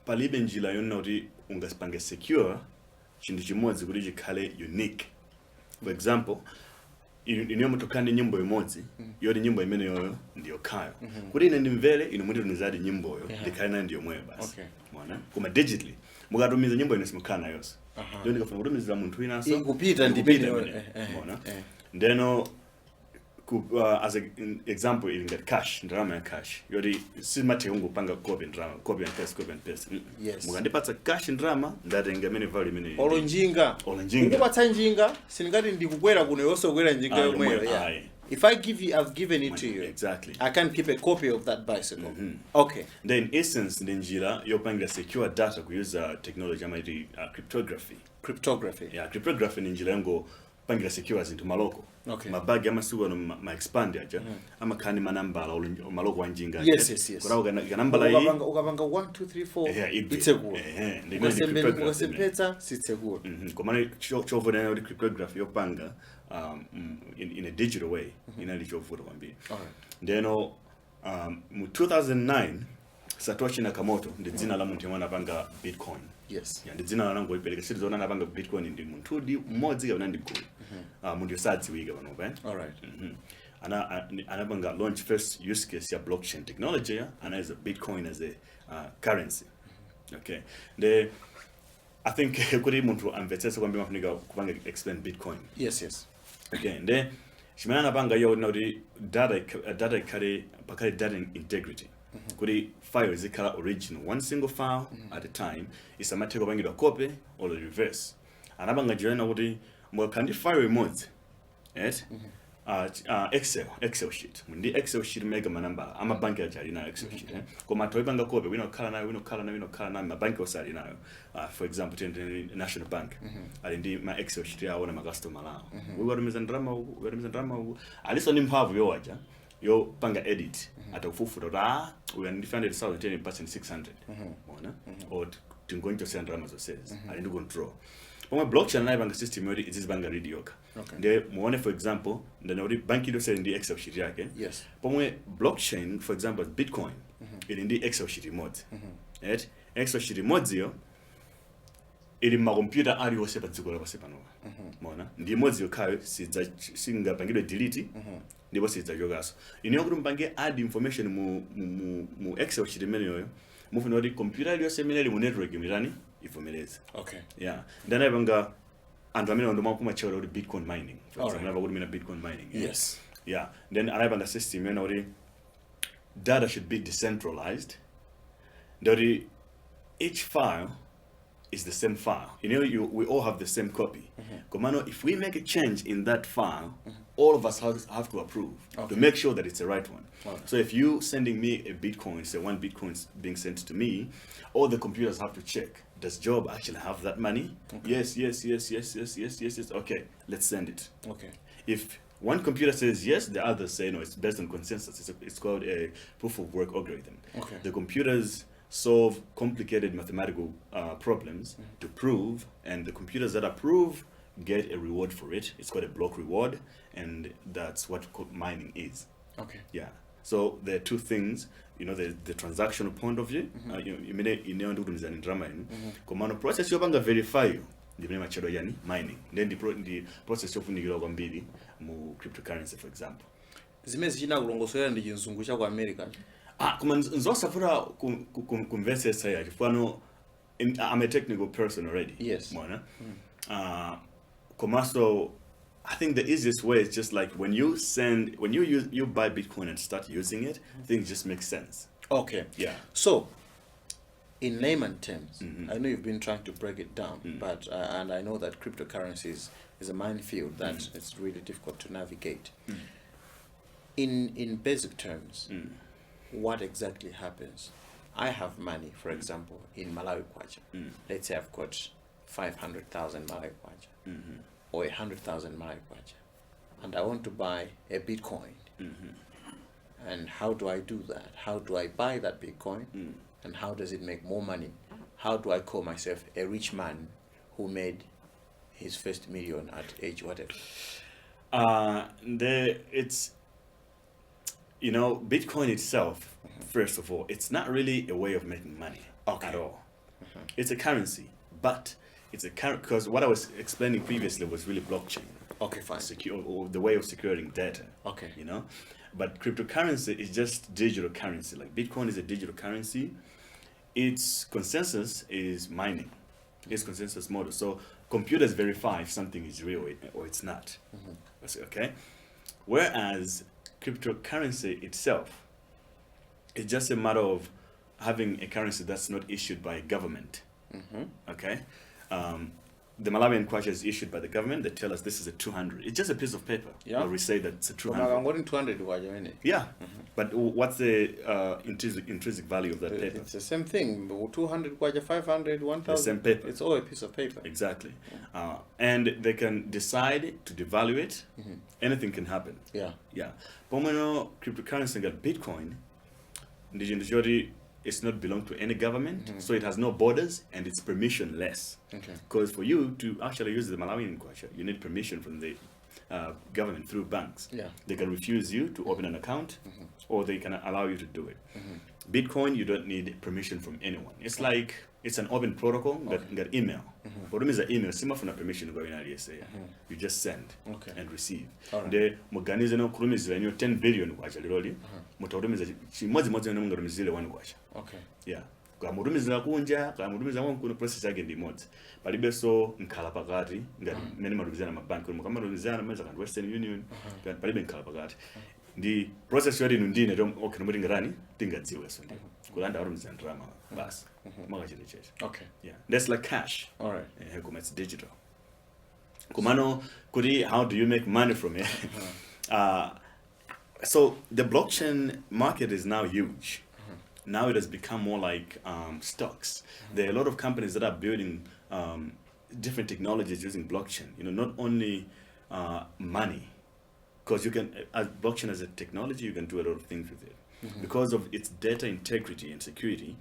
palibe njira yona kuti ungasipange secure chintu chimodzi kuti chikhale unique. For example, iniyo mutokani nyimbo imodzi yoti nyimbo imene yoyo ndiyo khayo kuti ine ndimvere inu munditumizadi nyimboyo ndikhale nayo ndiyo mweyo basi. Mwana koma digitally mukatumiza nyimbo ine simukhala nayonso ndio ndikafuna kutumizira munthu winaso ikupita ndipende mwana ndeno as an example ili ngati cash ndalama ya cash yoti simati ungopanga copy and paste yes mukandipatsa cash ndalama ndatenga mene value mene olonjinga ukupatsa njinga singati ndikukwera kuno yonse kukwera njinga yomweyo yeah. If I give you, I've given it to you. Exactly. I can keep a copy of that bicycle. Okay. Then, in essence, Ninjira, you're paying secure data to use technology, cryptography. Cryptography. Yeah, cryptography Ninjira ngo paying secure as into maloko. Okay. Mabagi ama suwa no ma expand aja. Ama kani manamba la maloko wanjinga. Yes. Kura uga namba la hii. Ukabanga 1, 2, 3, 4. Yeah, it's a good. Ukasempeta, it's a good. Kumane chovo na yodi cryptography yopanga. In a digital way, in a digital photo one be. Then, 2009, Satoshi Nakamoto, the dzina la muntu mwana panga Bitcoin. Yes. Yeah, the dzina la nango ipeleka siri zona na panga Bitcoin ndi muntu di modzi ga nandi cool. Mundu sadzi wiga bano ben. All right. Ana panga launch first use case ya blockchain technology and as a Bitcoin as a currency. Okay. I think kuri muntu amvetsa kwambi mafunika kupanga explain Bitcoin. Yes. Okay, nde shimana panga yo nodi data kare pakale data integrity. Kuri file zikala original one single file at a time is a matter of copy or the reverse. Anabanga jirena kuti mwakandi file remote right? Excel sheet. Mundi Excel sheet mega manamba ama banki ya jari na Excel sheet. Koma toibanga kobe wino kala na ma banki osali nayo. For example, the National Bank. Alindi ma Excel sheet ya wana customer lao. We were drama. Aliso ni mpavu yo waja. Yo panga edit. Ata ufufu we are defended 600. Or going to send drama says. Alindi control. Poma blockchain na bank system yodi is banga read yoka. Okay. Nde muone for example, ndio banki ndio sasa ndi Excel sheet yake. Yes. Pomwe blockchain for example Bitcoin ili ndi Excel sheet remote. Right? Excel sheet remote yo ili makompyuta ali wose padziko base pano. Mona ndi remote yo kayo singa pangidwe delete ndipo sidza yogaso. Iniyo kuti mpange add information mu Excel sheet mene yoyo. Mufuna kuti computer ili yose mene mu network imirani ivomereze. Okay. Yeah. Ndana banga and I mean on the market material of Bitcoin mining. For example, I would mean Bitcoin mining. Yes. Yeah. Then I have the system, data should be decentralized. Each file is the same file. We all have the same copy. If we make a change in that file, all of us have to approve to make sure that it's the right one. Okay. So if you sending me a Bitcoin, say one Bitcoin is being sent to me, all the computers have to check. Does Joab actually have that money? Okay. Yes. Okay, let's send it. Okay. If one computer says yes, the others say no. It's based on consensus. It's called a proof of work algorithm. Okay. The computers solve complicated mathematical problems to prove, and the computers that approve get a reward for it. It's called a block reward, and that's what mining is. Okay. Yeah. So there are two things. The transactional point of view. You know, drama. Command process you banga verify you. The machado yani mining. Then the process of funigiro kwambiri mu cryptocurrency, for example. Zimezi china kulongosera ndi chinzungusha kwa American. Kuma nzosafura kumvesa saya. Fano I'm a technical person already. Yes. Mwana. So I think the easiest way is just like when you buy Bitcoin and start using it, things just make sense. Okay. Yeah. So, in layman terms, I know you've been trying to break it down, but and I know that cryptocurrencies is a minefield that it's really difficult to navigate. In basic terms, what exactly happens? I have money, for example, in Malawi kwacha. Let's say I've got 500,000 Malawi kwacha. Or 100,000 Malawi kwacha, and I want to buy a Bitcoin. And how do I do that? How do I buy that Bitcoin? And how does it make more money? How do I call myself a rich man who made his first million at age whatever? Bitcoin itself, first of all, it's not really a way of making money at all. It's a currency. but it's a current, because what I was explaining previously was really blockchain. Okay, fine. Secure, or the way of securing data. Okay. You know, but cryptocurrency is just digital currency. Like Bitcoin is a digital currency. Its consensus is mining. Its consensus model. So computers verify if something is real or it's not. Okay. Whereas cryptocurrency itself is just a matter of having a currency that's not issued by a government. Okay. The Malawian kwacha is issued by the government. They tell us this is a 200. It's just a piece of paper. Yeah. Or we say that it's a 200. I'm getting 200 kwacha in it. Yeah. But what's the intrinsic value of that paper? It's the same thing. 200 kwacha, 500, 1,000. The same paper. It's all a piece of paper. Exactly. And they can decide to devalue it. Anything can happen. Yeah. Yeah. Pomeno cryptocurrency got Bitcoin. It's not belong to any government, so it has no borders and it's permissionless. Okay. Because for you to actually use the Malawian kwacha, you need permission from the government through banks. Yeah. They can refuse you to open an account, or they can allow you to do it. Bitcoin, you don't need permission from anyone. It's like it's an open protocol that got email. But when an email, sima from permission going out you just send and receive. The Moganize no Kurumizile 10 billion kwacha liroli. Mutaurumizile chimozi no ngarumizile 1 kwacha. Okay. Yeah. Kwa murumizila kunja, kwa murumizila wangu process yake ndi modzi. Palibe so nkhala pakati ngati mene marumizana mabanki koma marumizana meza kan Western Union ngati palibe nkhala pakati. Ndi process yoti ndine okay nomuri ngarani tingadziwe so ndi. Kulanda arumizana drama bas. Maka chile cheche. Okay. Yeah. That's like cash. All right. It's digital. Kumano kuri, how do you make money from it? So the blockchain market is now huge. Now it has become more like stocks. There are a lot of companies that are building different technologies using blockchain. You know, not only money, because you can, as blockchain as a technology, you can do a lot of things with it. Because of its data integrity and security,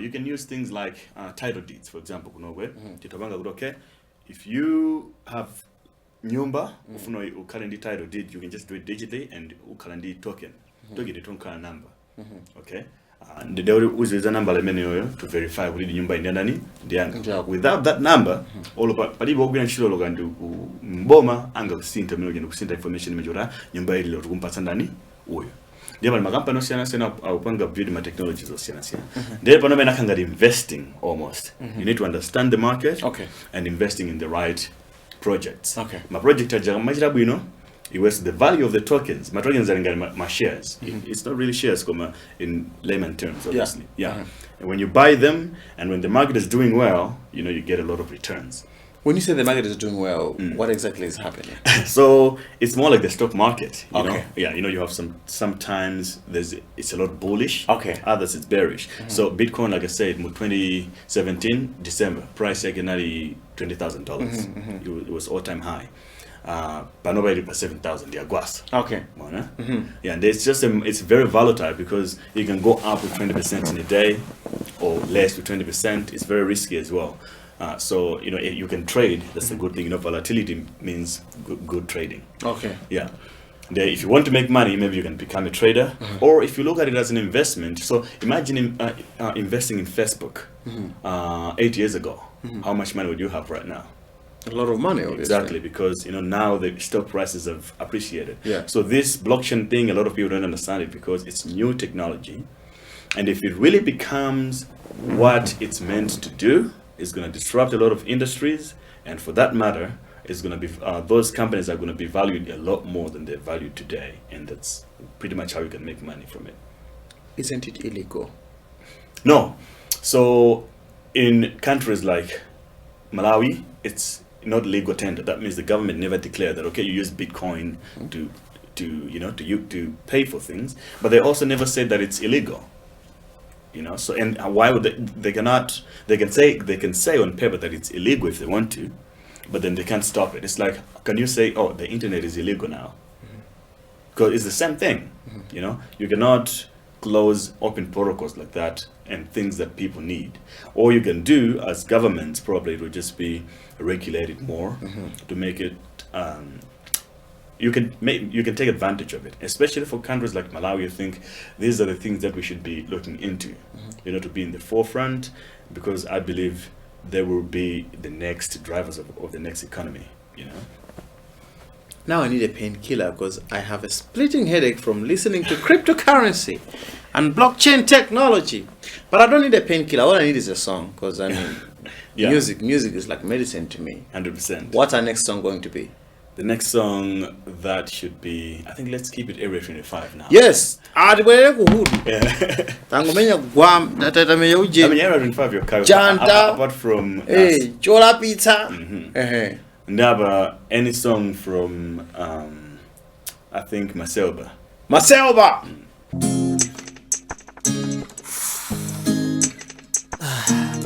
you can use things like title deeds, for example. Okay, if you have nyumba, ukalandi title deed, you can just do it digitally and ukalandi token. Token it on number. Okay. And the uses number to verify whether the nyumba indani ndianga. Without that number, all of palibo ogwina chilo logandu mboma anga kusinta milogenda kusinta information majora nyumba ili lokumpatsa ndani uyo. Ndiye makampani osiyana upanga build my technologies osiyana. Ndiye pano bena kanga investing almost. You need to understand the market and investing in the right projects. My project ajaga machira bwino. It was the value of the tokens. My tokens are my shares. It's not really shares, in layman terms, obviously. Yeah. And when you buy them, and when the market is doing well, you get a lot of returns. When you say the market is doing well, what exactly is happening? So it's more like the stock market. You know? Yeah. You have sometimes it's a lot bullish. Others it's bearish. So Bitcoin, like I said, in 2017 December, price nearly $20,000. It was all-time high. But nobody for 7,000 diaguas. Yeah, and it's very volatile because you can go up with 20% in a day or less with 20%. It's very risky as well. So you can trade. That's a good thing. Volatility means good trading. Yeah. If you want to make money, maybe you can become a trader, or if you look at it as an investment. So imagine investing in Facebook 8 years ago. How much money would you have right now? A lot of money, obviously. Exactly, because now the stock prices have appreciated. Yeah. So this blockchain thing, a lot of people don't understand it because it's new technology, and if it really becomes what it's meant to do, it's going to disrupt a lot of industries, and for that matter, it's going to be those companies are going to be valued a lot more than they're valued today, and that's pretty much how you can make money from it. Isn't it illegal? No. So in countries like Malawi, it's not legal tender. That means the government never declared that you use Bitcoin to pay for things, but they also never said that it's illegal. So and why would they cannot? They can say on paper that it's illegal if they want to, but then they can't stop it. It's like, can you say, oh, the internet is illegal now? Because it's the same thing. You cannot close open protocols like that and things that people need. All you can do as governments probably would just be regulated more to make it. You can take advantage of it, especially for countries like Malawi. I think these are the things that we should be looking into, to be in the forefront, because I believe they will be the next drivers of the next economy, you know. Now I need a painkiller because I have a splitting headache from listening to cryptocurrency and blockchain technology. But I don't need a painkiller. All I need is a song, because I mean, music is like medicine to me. 100%. What's our next song going to be? The next song that should be, I think let's keep it Area 25 now. Yes. Yeah. I mean, Area 25 your car. Apart from Chola Pizza. Never any song from I think Maselba.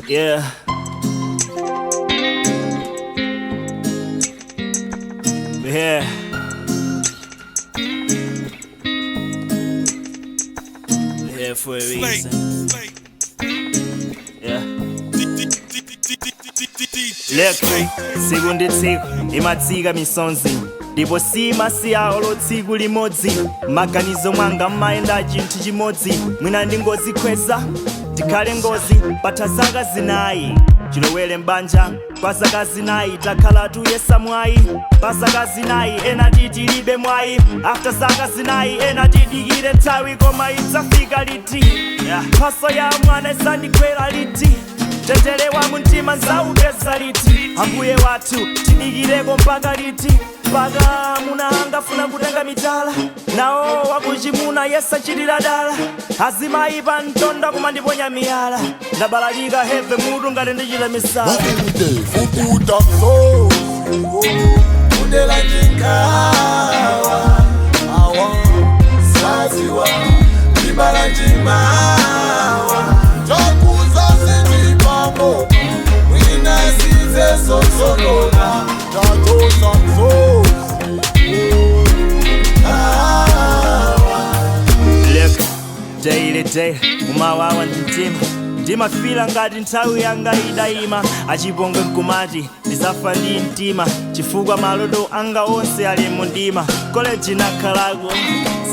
Yeah. We're here. We're here for a reason. Yeah. Look, sekundi tsiku imatsika misonzi ndipo simasiya olo tsiku limodzi maganizo mwanga maenda chinthu chimodzi mwina ndingozikweza tikhale ngozi patha zaka zinayi chilowere mbanja kwa zaka zinayi takhala tuyesa mwayi pa zaka zinayi ena titilibe mwayi after zaka zinayi ena tidikire nthawi koma idzafika liti mphaso ya mwana isandikwera liti tetele wa mtima nzaupeza liti ambuye wathu tidikireko mpaka liti mpaka muna angafuna kutenga mitala nawo wakuchimuna yesachitira dala azimayi pa mtonda kumandiponya miyala ndabalalika heve mutu ngati ndichita misala fukuta msozi kudela njikawa awa saziwa libala njimawa mwina size sosonona tatosa msozi Look, day umawawa mtima ndimafila ngati nthawi yanga idayima achipongwe mkumati ndizafa ndi mtima chifukwa malodo anga onse ali mundima koleji nakhalako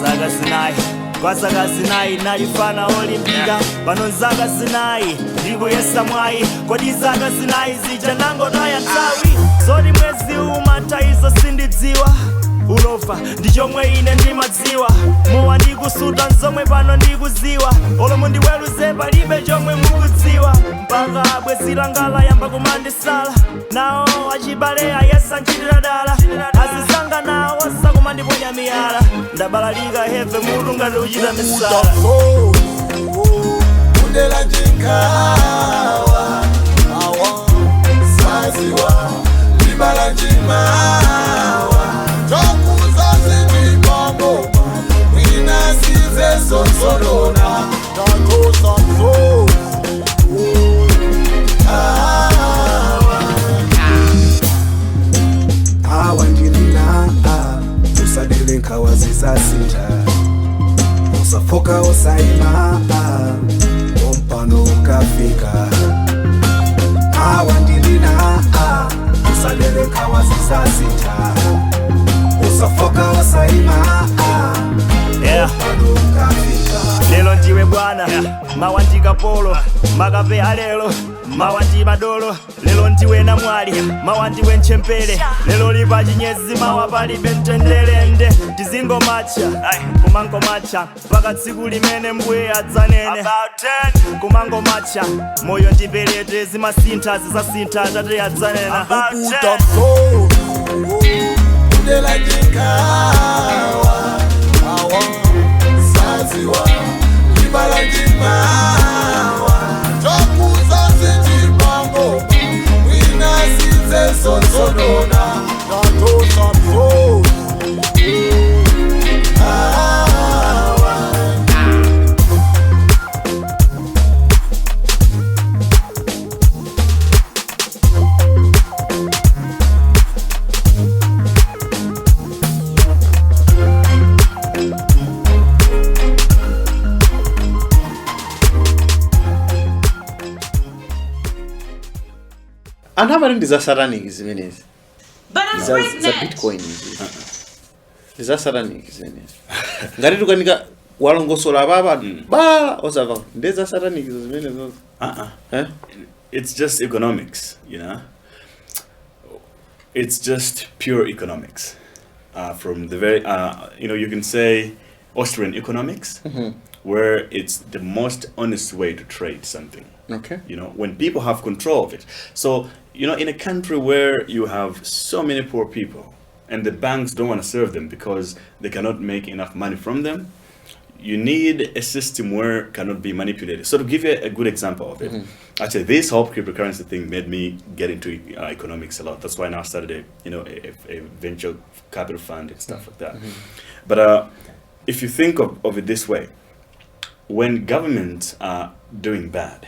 zaka zinayi kwa zaka zinayi nalifana olimpika pano zaka zinayi ndikuyesa mwayi kodi zaka zinayi zija nangotaya nthawi zoti mwezi umata izo sindidziwa ulova ndi chomwe ine ndimadziwa mowa ndikusuta nzomwe pano ndikuziwa olomo ndiweruze palibe chomwe mukudziwa mpaka abwezi langala yamba kumandisala nawo achibale ayesa nchitira dala azizanga nawo sakumandiponya miyala ndabalalika heve mutu ngati uchita misala kudela njikawa awa saziwa libala njimawa chokuza sijipambo mwina size sosonona tatosa msozi awa ndilina usadele nkawa zizasinta usafoka osaima ompano ukafika awa ndilina usadele nkawa zizasinta usafoka osaima ompano ukafika lelo ndiwe bwana mawandika polo makape alelo mawandi madolo lelo ndiwe namwali mawandiwe nchempere lelo lipa chinyezi mawa palibe mtendelende tizingo macha kumango macha paka tsiku limene mbuye adzanene kumango macha moyo ndipelete zimasintha zizasintha tate adzanena fukuta msozi kudela njikawa awa saziwa libala njimawa chokuza sijipambo mwina size sosonona tatosa msozi And how about satanic is mean But I'm pregnant. Bitcoin is satanic is ngati tukanika walongosola baba ba osava ndeza satanic zimene zo it's just economics, you know. It's just pure economics. From the very you know, you can say Austrian economics, where it's the most honest way to trade something. Okay. You know, when people have control of it. So, you know, in a country where you have so many poor people and the banks don't want to serve them because they cannot make enough money from them, you need a system where it cannot be manipulated. So to give you a good example of it, actually this whole cryptocurrency thing made me get into economics a lot. That's why I now started a venture capital fund and stuff like that. But if you think of it this way, when governments are doing bad,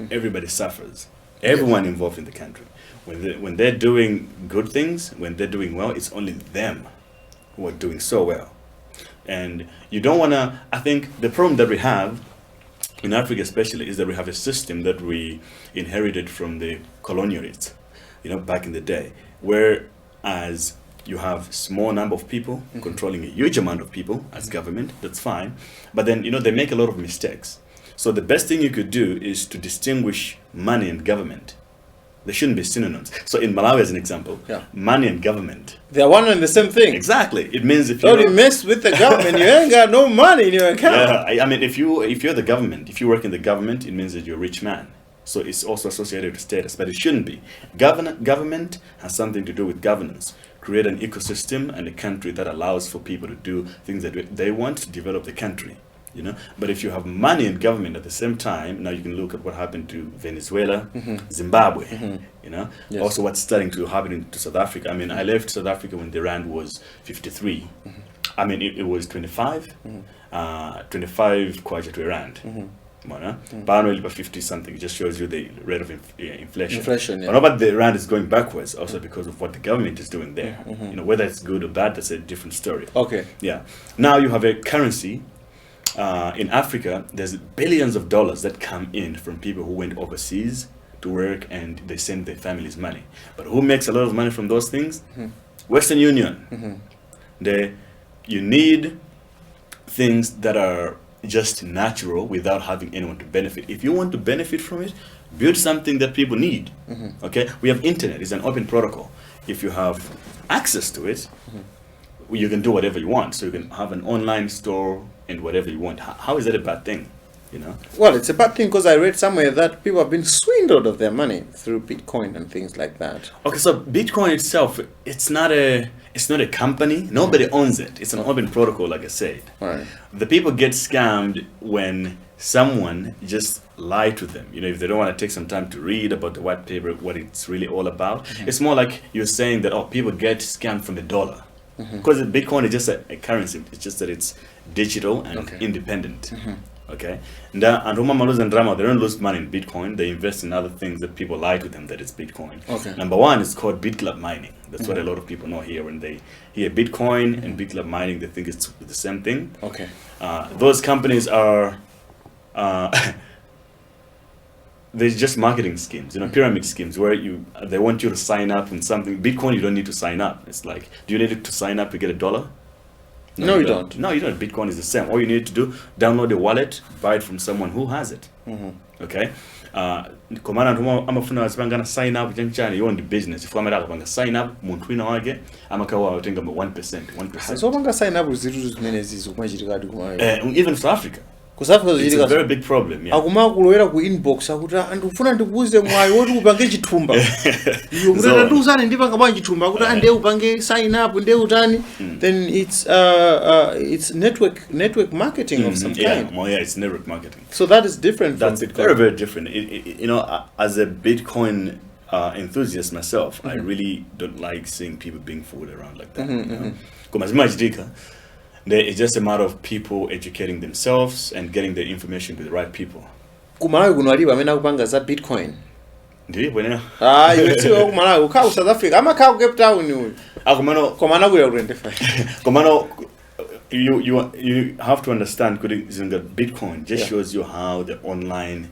everybody suffers. Everyone involved in the country. When they're doing good things, when they're doing well, it's only them who are doing so well. And you don't want to, I think the problem that we have in Africa especially is that we have a system that we inherited from the colonialists, you know, back in the day, whereas you have small number of people controlling a huge amount of people as government, that's fine. But then, you know, they make a lot of mistakes. So the best thing you could do is to distinguish money and government. They shouldn't be synonyms. So in Malawi, as an example, money and government, they are one and the same thing. Exactly. It means if you mess with the government, you ain't got no money in your account. Yeah, I mean, if you're the government, if you work in the government, it means that you're a rich man. So it's also associated with status, but it shouldn't be. Government has something to do with governance. Create an ecosystem and a country that allows for people to do things that they want to develop the country. You know, but if you have money and government at the same time, now you can look at what happened to Venezuela, Zimbabwe, you know, also what's starting to happen to South Africa. I mean, I left South Africa when the rand was 53. I mean, it was 25, 25 kwacha to a rand. But 50 something, just shows you the rate of inflation. But the rand is going backwards also because of what the government is doing there. You know, whether it's good or bad, that's a different story. Okay. Yeah. Now you have a currency. In Africa, there's billions of dollars that come in from people who went overseas to work and they send their families money. But who makes a lot of money from those things? Western Union. You need things that are just natural without having anyone to benefit. If you want to benefit from it, build something that people need. Okay, we have internet. It's an open protocol. If you have access to it, you can do whatever you want. So you can have an online store and whatever you want. How is that a bad thing? You know? Well, it's a bad thing because I read somewhere that people have been swindled of their money through Bitcoin and things like that. Okay, so Bitcoin itself, it's not a company. Nobody owns it. It's an open protocol, like I said. Right. The people get scammed when someone just lied to them. You know, if they don't want to take some time to read about the white paper, what it's really all about. It's more like you're saying that, people get scammed from the dollar. Because Bitcoin is just a currency. It's just that it's digital and independent. Okay, and Roma lose and drama, they don't lose money in Bitcoin. They invest in other things that people lie to them that it's Bitcoin. Number one is called BitClub mining. That's what a lot of people know here. When they hear Bitcoin and BitClub mining, they think it's the same thing. Okay, those companies are they're just marketing schemes, you know, pyramid schemes where they want you to sign up in something. Bitcoin, you don't need to sign up. It's like, do you need to sign up to get $1? No, you don't. No, you don't. Bitcoin is the same. All you need to do, download a wallet, buy it from someone who has it. Okay. Komana amafuna asipanga sign up chanchani you own the business. If amara akapanga sign up muntu wina wake amakawa watenga 1%. So panga sign up zitu zimene zizo kumachitika adi kumayo. Even South Africa. It's a very big problem. Yeah. Akumakulowera ku inbox akuta andifuna ndikuuze mwayi woti upange chithumba. Iyo mutata nduzane ndipanga bwa chithumba akuta ande upange sign up nde utani. Then it's network marketing of some kind. It's network marketing. So that is different from Bitcoin. Very, very different. You know, as a Bitcoin enthusiast myself, I really don't like seeing people being fooled around like that. You know? It's just a matter of people educating themselves and getting the information to the right people. Kumalawi kuno alipo amene akupanga za Bitcoin. Ndiyo bwana. Iwe tsiwo kumalawi ukha South Africa amakha ku Cape Town uyu. Komano kuya identify. Komano you have to understand that Bitcoin just shows you how the online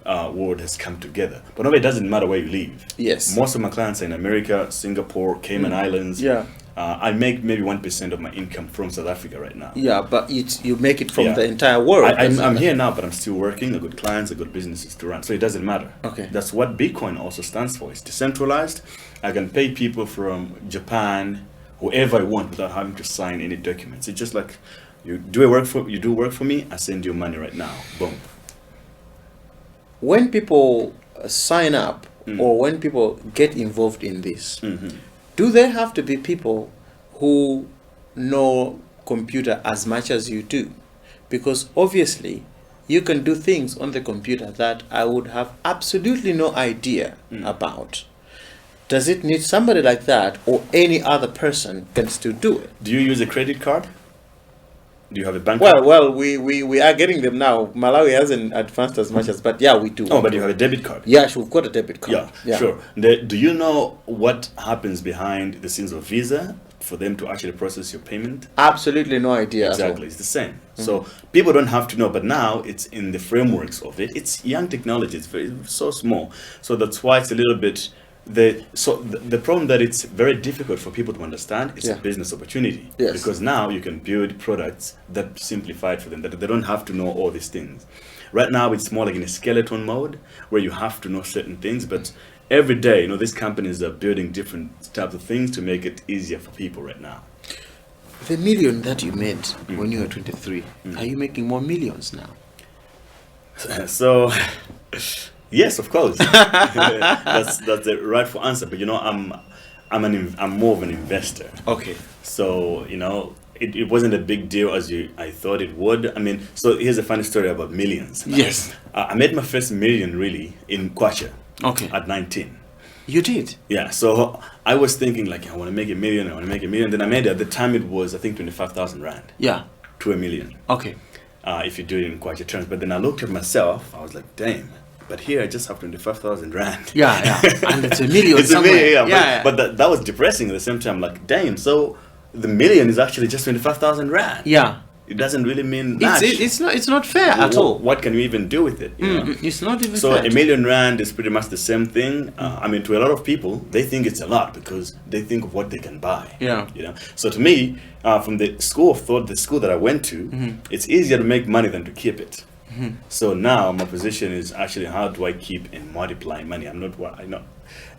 world has come together. But no, it doesn't matter where you live. Yes. Most of my clients are in America, Singapore, Cayman Islands. Yeah. I make maybe 1% of my income from South Africa right now. Yeah, but you make it from the entire world. I'm here now, but I'm still working. I got clients, I got businesses to run. So it doesn't matter. Okay. That's what Bitcoin also stands for. It's decentralized. I can pay people from Japan, whoever I want, without having to sign any documents. It's just like you do work for me, I send you money right now. Boom. When people sign up or when people get involved in this, do they have to be people who know computer as much as you do? Because obviously you can do things on the computer that I would have absolutely no idea about. Does it need somebody like that, or any other person can still do it? Do you use a credit card? Do you have a bank card? Well, we are getting them now. Malawi hasn't advanced as much as, but yeah, we do. Oh, but you have a debit card? Yeah, we've got a debit card. Yeah, sure. Do you know what happens behind the scenes of Visa for them to actually process your payment? Absolutely no idea. Exactly, it's the same. So people don't have to know, but now it's in the frameworks of it. It's young technology. It's so small. So that's why it's a little bit. The problem that it's very difficult for people to understand is a business opportunity. Yes. Because now you can build products that simplify it for them, that they don't have to know all these things. Right now it's more like in a skeleton mode where you have to know certain things, but every day, these companies are building different types of things to make it easier for people right now. The million that you made when you were 23, are you making more millions now? So yes, of course. that's the rightful answer. But I'm more of an investor. Okay. So it wasn't a big deal as I thought it would. I mean, so here's a funny story about millions. Yes. I made my first million really in Kwacha. Okay. At 19. You did? Yeah. So I was thinking like I want to make a million. Then I made it. At the time it was I think 25,000 rand. Yeah. To a million. Okay. If you do it in Kwacha terms. But then I looked at myself. I was like, damn. But here I just have 25,000 rand. Yeah. And it's a million It's somewhere. a million, Yeah. But that was depressing at the same time. Like, damn, so the million is actually just 25,000 rand. Yeah. It doesn't really mean much. It's not fair at all. What can you even do with it? It's not even so fair. a million rand is pretty much the same thing. I mean, to a lot of people, they think it's a lot because they think of what they can buy. Yeah. So to me, from the school of thought, the school that I went to, it's easier to make money than to keep it. So now my position is actually how do I keep and multiply money? I know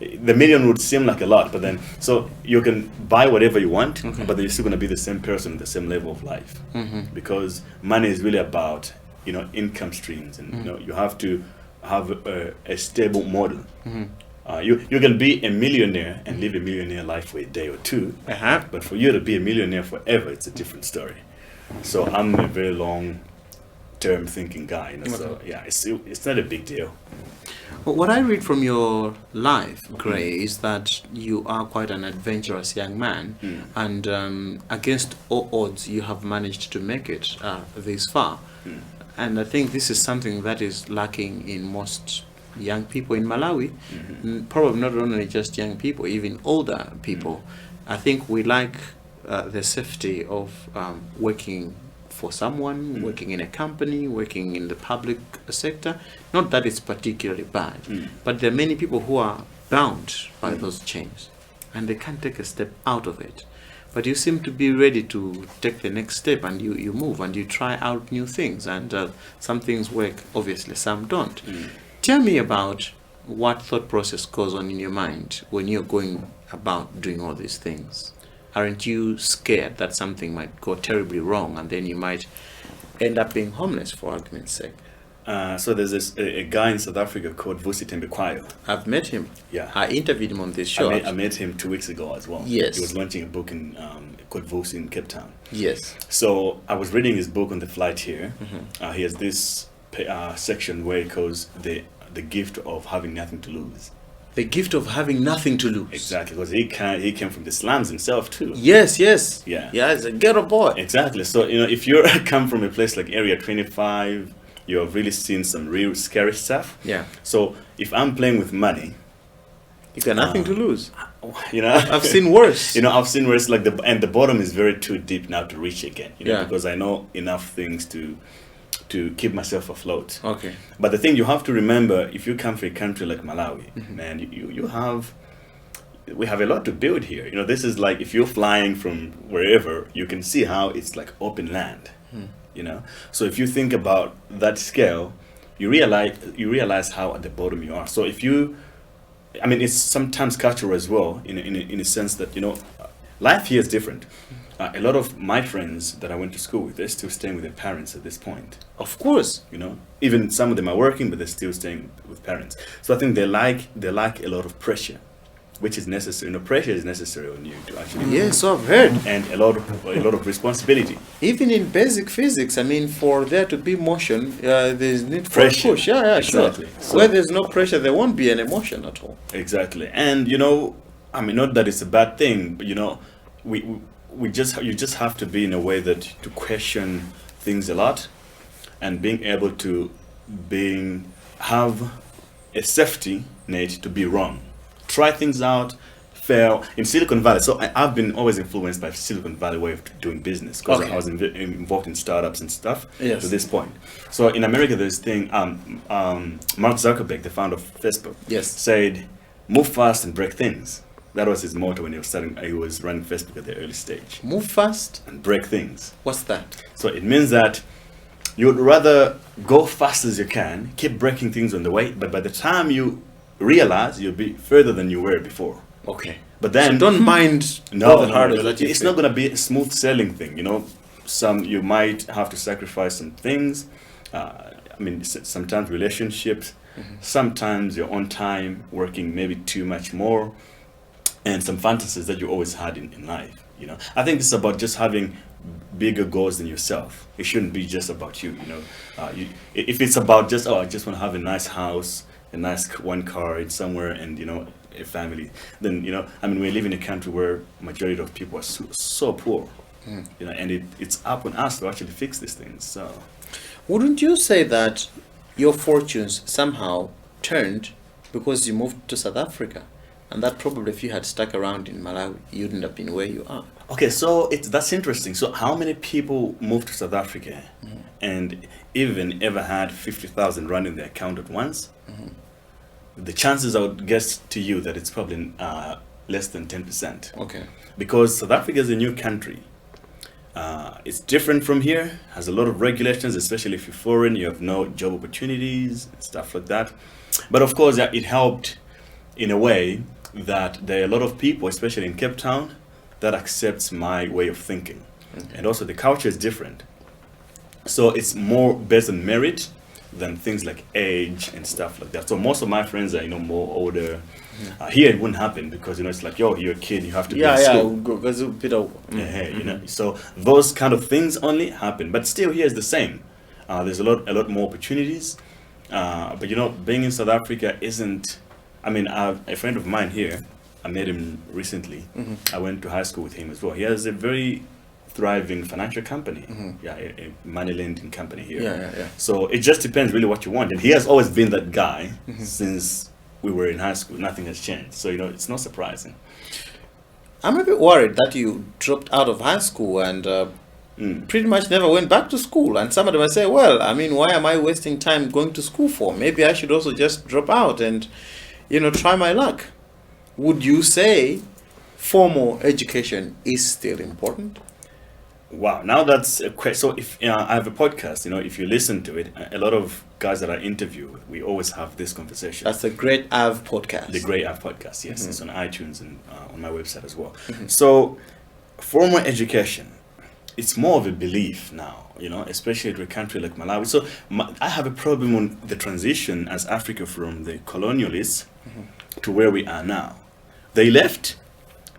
the million would seem like a lot, but then so you can buy whatever you want, but you're still going to be the same person, the same level of life, because money is really about income streams, and you have to have a stable model. You can be a millionaire and live a millionaire life for a day or two, but for you to be a millionaire forever, it's a different story. So I'm a very long-term thinking guy, so yeah, it's not a big deal. But what I read from your life, Gray, is that you are quite an adventurous young man, and against all odds, you have managed to make it this far. And I think this is something that is lacking in most young people in Malawi, probably not only just young people, even older people. I think we like the safety of working for someone, working in a company, working in the public sector. Not that it's particularly bad, but there are many people who are bound by those chains and they can't take a step out of it. But you seem to be ready to take the next step, and you move and you try out new things, and some things work, obviously, some don't. Tell me about what thought process goes on in your mind when you're going about doing all these things. Aren't you scared that something might go terribly wrong and then you might end up being homeless, for argument's sake? So there's a guy in South Africa called Vusi Tembekwayo. I've met him. Yeah. I interviewed him on this show. I met him 2 weeks ago as well. Yes. He was launching a book called Vusi in Cape Town. Yes. So I was reading his book on the flight here. He has this section where it calls the gift of having nothing to lose. The gift of having nothing to lose. Exactly, because he came from the slums himself too. Yes. Yeah. Yeah, he's a ghetto boy. Exactly. So if you come from a place like Area 25, you have really seen some real scary stuff. Yeah. So if I'm playing with money, you got nothing to lose. I've seen worse. I've seen worse. And the bottom is very too deep now to reach again. Yeah. Because I know enough things to to keep myself afloat. Okay. But the thing you have to remember, if you come from a country like Malawi, man, we have a lot to build here. You know, this is like if you're flying from wherever, you can see how it's like open land. You know, so if you think about that scale, you realize how at the bottom you are. So if you, I mean, it's sometimes cultural as well, in a sense that, you know, life here is different. A lot of my friends that I went to school with, they're still staying with their parents at this point. Of course. You know, even some of them are working, but they're still staying with parents. So I think they like a lot of pressure, which is necessary. You know, pressure is necessary on you to actually. Yes, so I've heard. And a lot of responsibility. Even in basic physics, I mean, for there to be motion, there's need for Pressure. push. Yeah, Exactly. sure. So- Where there's no pressure, there won't be any motion at all. Exactly. And you know, I mean, not that it's a bad thing, but you know, you just have to be in a way that to question things a lot, and being able to have a safety net to be wrong. Try things out, fail. In Silicon Valley, so I've been always influenced by Silicon Valley way of doing business, because Okay. I was involved in startups and stuff Yes. to this point. So in America, there's this thing, Mark Zuckerberg, the founder of Facebook, Yes. said, move fast and break things. That was his motto when he was running Facebook at the early stage. Move fast. And break things. What's that? So it means that you would rather go fast as you can, keep breaking things on the way, but by the time you realize, you'll be further than you were before. Okay. But then So don't mind no, all the hurdles no, that you it's face. not going to be a smooth sailing thing. You know, you might have to sacrifice some things. I mean, sometimes relationships, sometimes your own time, working maybe too much more, and some fantasies that you always had in life. You know, I think it's about just having bigger goals than yourself. It shouldn't be just about you. You know, if it's about just I just want to have a nice house, a nice one car in somewhere, and you know, a family, then you know, I mean, we live in a country where majority of people are so poor. You know, and it's up on us to actually fix these things. So, Wouldn't you say that your fortunes somehow turned because you moved to South Africa? And that probably if you had stuck around in Malawi, you wouldn't have been where you are. okay, so that's interesting. So how many people moved to South Africa and even ever had 50,000 rand in their account at once? The chances I would guess to you that it's probably less than 10%. Okay. Because South Africa is a new country. It's different from here, has a lot of regulations, especially if you're foreign, you have no job opportunities and stuff like that. But of course, it helped in a way that there are a lot of people, especially in Cape Town, that accepts my way of thinking. And also the culture is different. So it's more based on merit than things like age and stuff like that. So most of my friends are, you know, more older. Here it wouldn't happen because, you know, it's like, yo, you're a kid, you have to be in school. There's a bit of Yeah, you know, so those kind of things only happen, but still here is the same. There's a lot more opportunities, but you know, being in South Africa isn't. I mean, a friend of mine here, I met him recently. I went to high school with him as well. He has a very thriving financial company, a money lending company here. Yeah. So it just depends really what you want, and he has always been that guy since we were in high school. Nothing has changed, so you know, it's not surprising. I'm a bit worried that you dropped out of high school and pretty much never went back to school. And some of them might say, well, I mean, why am I wasting time going to school for? Maybe I should also just drop out and, you know, try my luck. Would you say formal education is still important? Wow, now that's a question. So if I have a podcast, you know, if you listen to it, a lot of guys that I interview, we always have this conversation. That's the Great Av podcast. The Great Av podcast, yes, it's on iTunes and on my website as well. So formal education, it's more of a belief now, you know, especially to a country like Malawi. So I have a problem on the transition as Africa from the colonialists to where we are now. They left,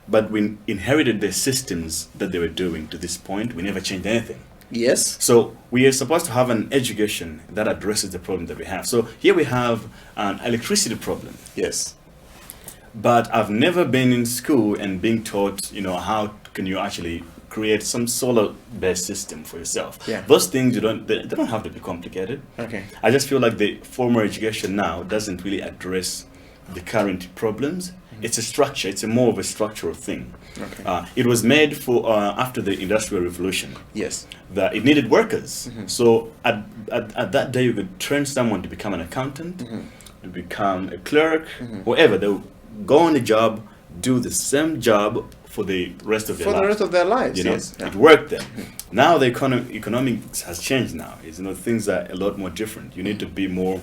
but we inherited the systems that they were doing to this point. We never changed anything. Yes. So we are supposed to have an education that addresses the problem that we have. So here we have an electricity problem. Yes. But I've never been in school and being taught, you know, how can you actually create some solar-based system for yourself. Yeah. Those things, they don't have to be complicated. Okay. I just feel like the formal education now doesn't really address the current problems It's a structure. It's a more of a structural thing. Okay. It was made for after the Industrial Revolution. Yes. That it needed workers. So at that day, you could train someone to become an accountant, to become a clerk, whatever. They would go on the job, do the same job for the rest of their lives. For the rest of their lives, You know, yes. Yeah. it worked then. Now the economics has changed. Now, it's, you know, things are a lot more different. You need to be more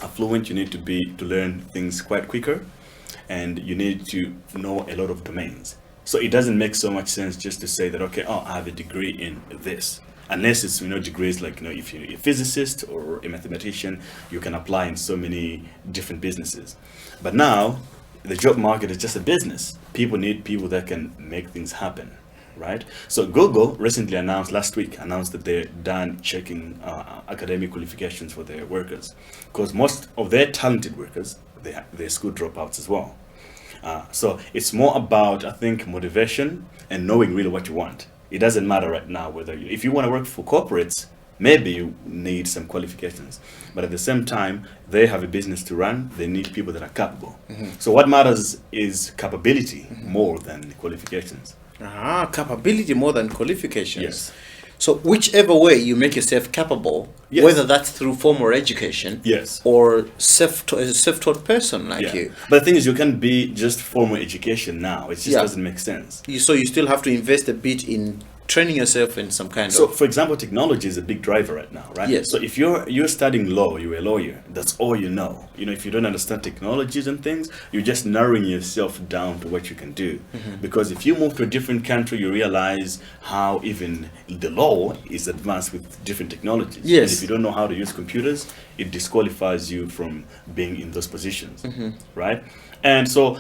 affluent. You need to learn things quite quicker, and you need to know a lot of domains. So it doesn't make so much sense just to say that, okay, oh, I have a degree in this. Unless it's, you know, degrees like, you know, if you're a physicist or a mathematician, you can apply in so many different businesses. But now, the job market is just a business. People need people that can make things happen, right? So Google recently last week announced that they're done checking academic qualifications for their workers, because most of their talented workers, they're school dropouts as well. So it's more about, I think, motivation and knowing really what you want. It doesn't matter right now whether if you want to work for corporates, maybe you need some qualifications, but at the same time, they have a business to run. They need people that are capable. So what matters is capability more than qualifications. Capability more than qualifications. Yes. So whichever way you make yourself capable, Yes. whether that's through formal education, Yes. or a self-taught person like Yeah. you, But the thing is, you can't be just formal education now. It just Yeah. doesn't make sense. so you still have to invest a bit in training yourself in some kind So, of. for example, technology is a big driver right now, right? Yes. So if you're studying law, you're a lawyer. That's all you know. You know, if you don't understand technologies and things, you're just narrowing yourself down to what you can do. Because if you move to a different country, you realize how even the law is advanced with different technologies. Yes. And if you don't know how to use computers, it disqualifies you from being in those positions, right? And so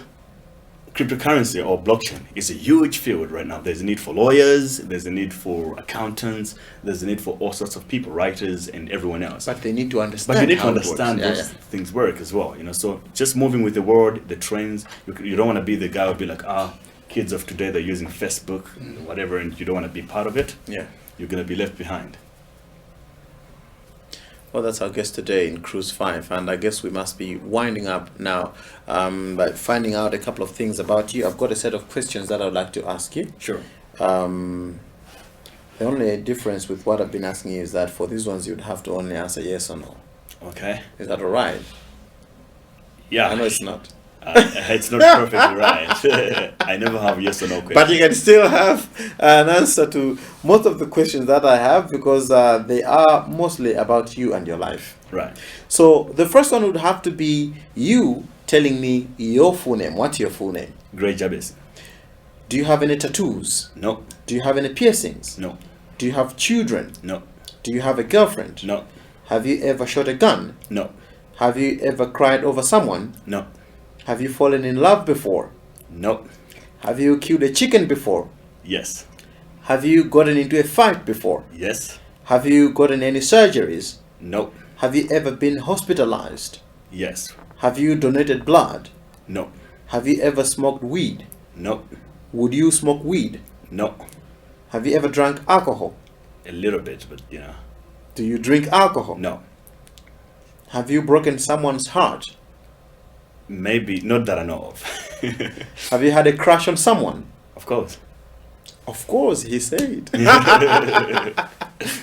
cryptocurrency or blockchain is a huge field right now. There's a need for lawyers, there's a need for accountants, there's a need for all sorts of people, writers, and everyone else. But they need to understand. But you need to how it works. understand Yeah, those things work as well, you know. So just moving with the world, the trends. You don't want to be the guy who be like, kids of today, they're using Facebook, whatever, and you don't want to be part of it. Yeah. You're gonna be left behind. Well, that's our guest today in Cruise 5, and I guess we must be winding up now by finding out a couple of things about you. I've got a set of questions that I would like to ask you. Sure. The only difference with what I've been asking you is that for these ones, you'd have to only answer yes or no. Okay. Is that all right? Yeah. I know it's not. It's not perfectly right. I never have yes or no questions. But you can still have an answer to most of the questions that I have, because they are mostly about you and your life. Right. So the first one would have to be you telling me your full name. What's your full name? Great Jabesi. Do you have any tattoos? No. Do you have any piercings? No. Do you have children? No. Do you have a girlfriend? No. Have you ever shot a gun? No. Have you ever cried over someone? No. Have you fallen in love before? No. Have you killed a chicken before? Yes. Have you gotten into a fight before? Yes. Have you gotten any surgeries? No. Have you ever been hospitalized? Yes. Have you donated blood? No. Have you ever smoked weed? No. Would you smoke weed? No. Have you ever drank alcohol? A little bit, but you know. Do you drink alcohol? No. Have you broken someone's heart? Maybe not that I know of. Have you had a crush on someone? Of course. Of course, he said.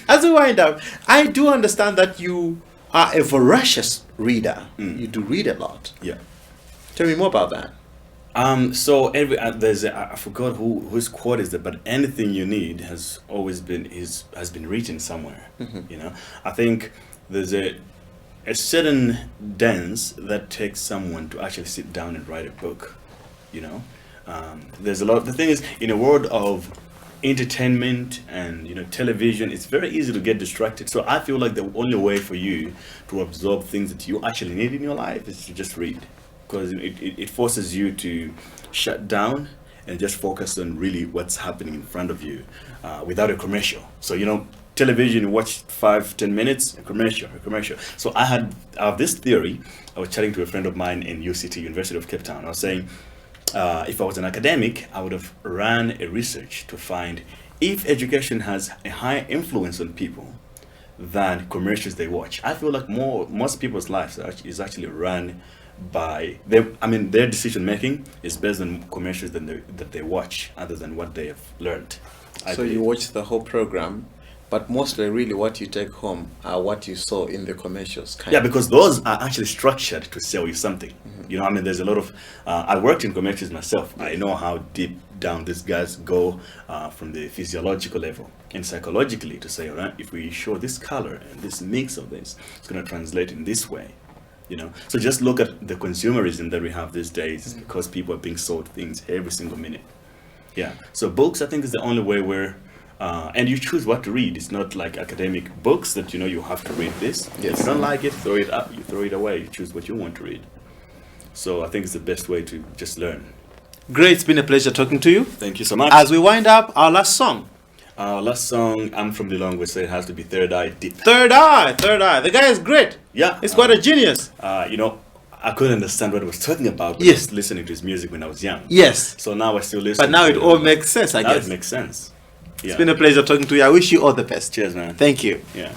As we wind up, I do understand that you are a voracious reader. You do read a lot. Yeah. Tell me more about that. So every I forgot whose quote is that, but anything you need has always been has been written somewhere. You know, I think there's a certain dance that takes someone to actually sit down and write a book. You know, there's a lot. The thing is, in a world of entertainment and television, it's very easy to get distracted. So I feel like the only way for you to absorb things that you actually need in your life is to just read, because it forces you to shut down and just focus on really what's happening in front of you without a commercial. So television, you watch 5-10 minutes, a commercial. So I have this theory. I was chatting to a friend of mine in UCT, University of Cape Town. I was saying, if I was an academic, I would have run a research to find if education has a high influence on people, than commercials they watch. I feel like most people's lives is actually run by their decision making is based on commercials that they watch, other than what they have learned. So you watch the whole program, but mostly really what you take home are what you saw in the commercials. Yeah, because those are actually structured to sell you something. You know, there's a lot of I worked in commercials myself. I know how deep down these guys go from the physiological level and psychologically to say, all right, if we show this color and this mix of this, it's going to translate in this way. You know, so just look at the consumerism that we have these days, because people are being sold things every single minute. Yeah, so books, I think, is the only way where and you choose what to read. It's not like academic books that you have to read this. If you don't like it, throw it up. You throw it away. You choose what you want to read. So I think it's the best way to just learn. Great, it's been a pleasure talking to you. Thank you so much. As we wind up, our last song. Our last song, I'm from the language, so it has to be Third Eye Deep. Third Eye. The guy is great. Yeah. He's quite a genius. I couldn't understand what he was talking about when I was listening to his music when I was young. Yes. So now I still listen. But now it all makes sense, I guess. Now it makes sense. Yeah. It's been a pleasure talking to you. I wish you all the best. Cheers, man. Thank you. Yeah.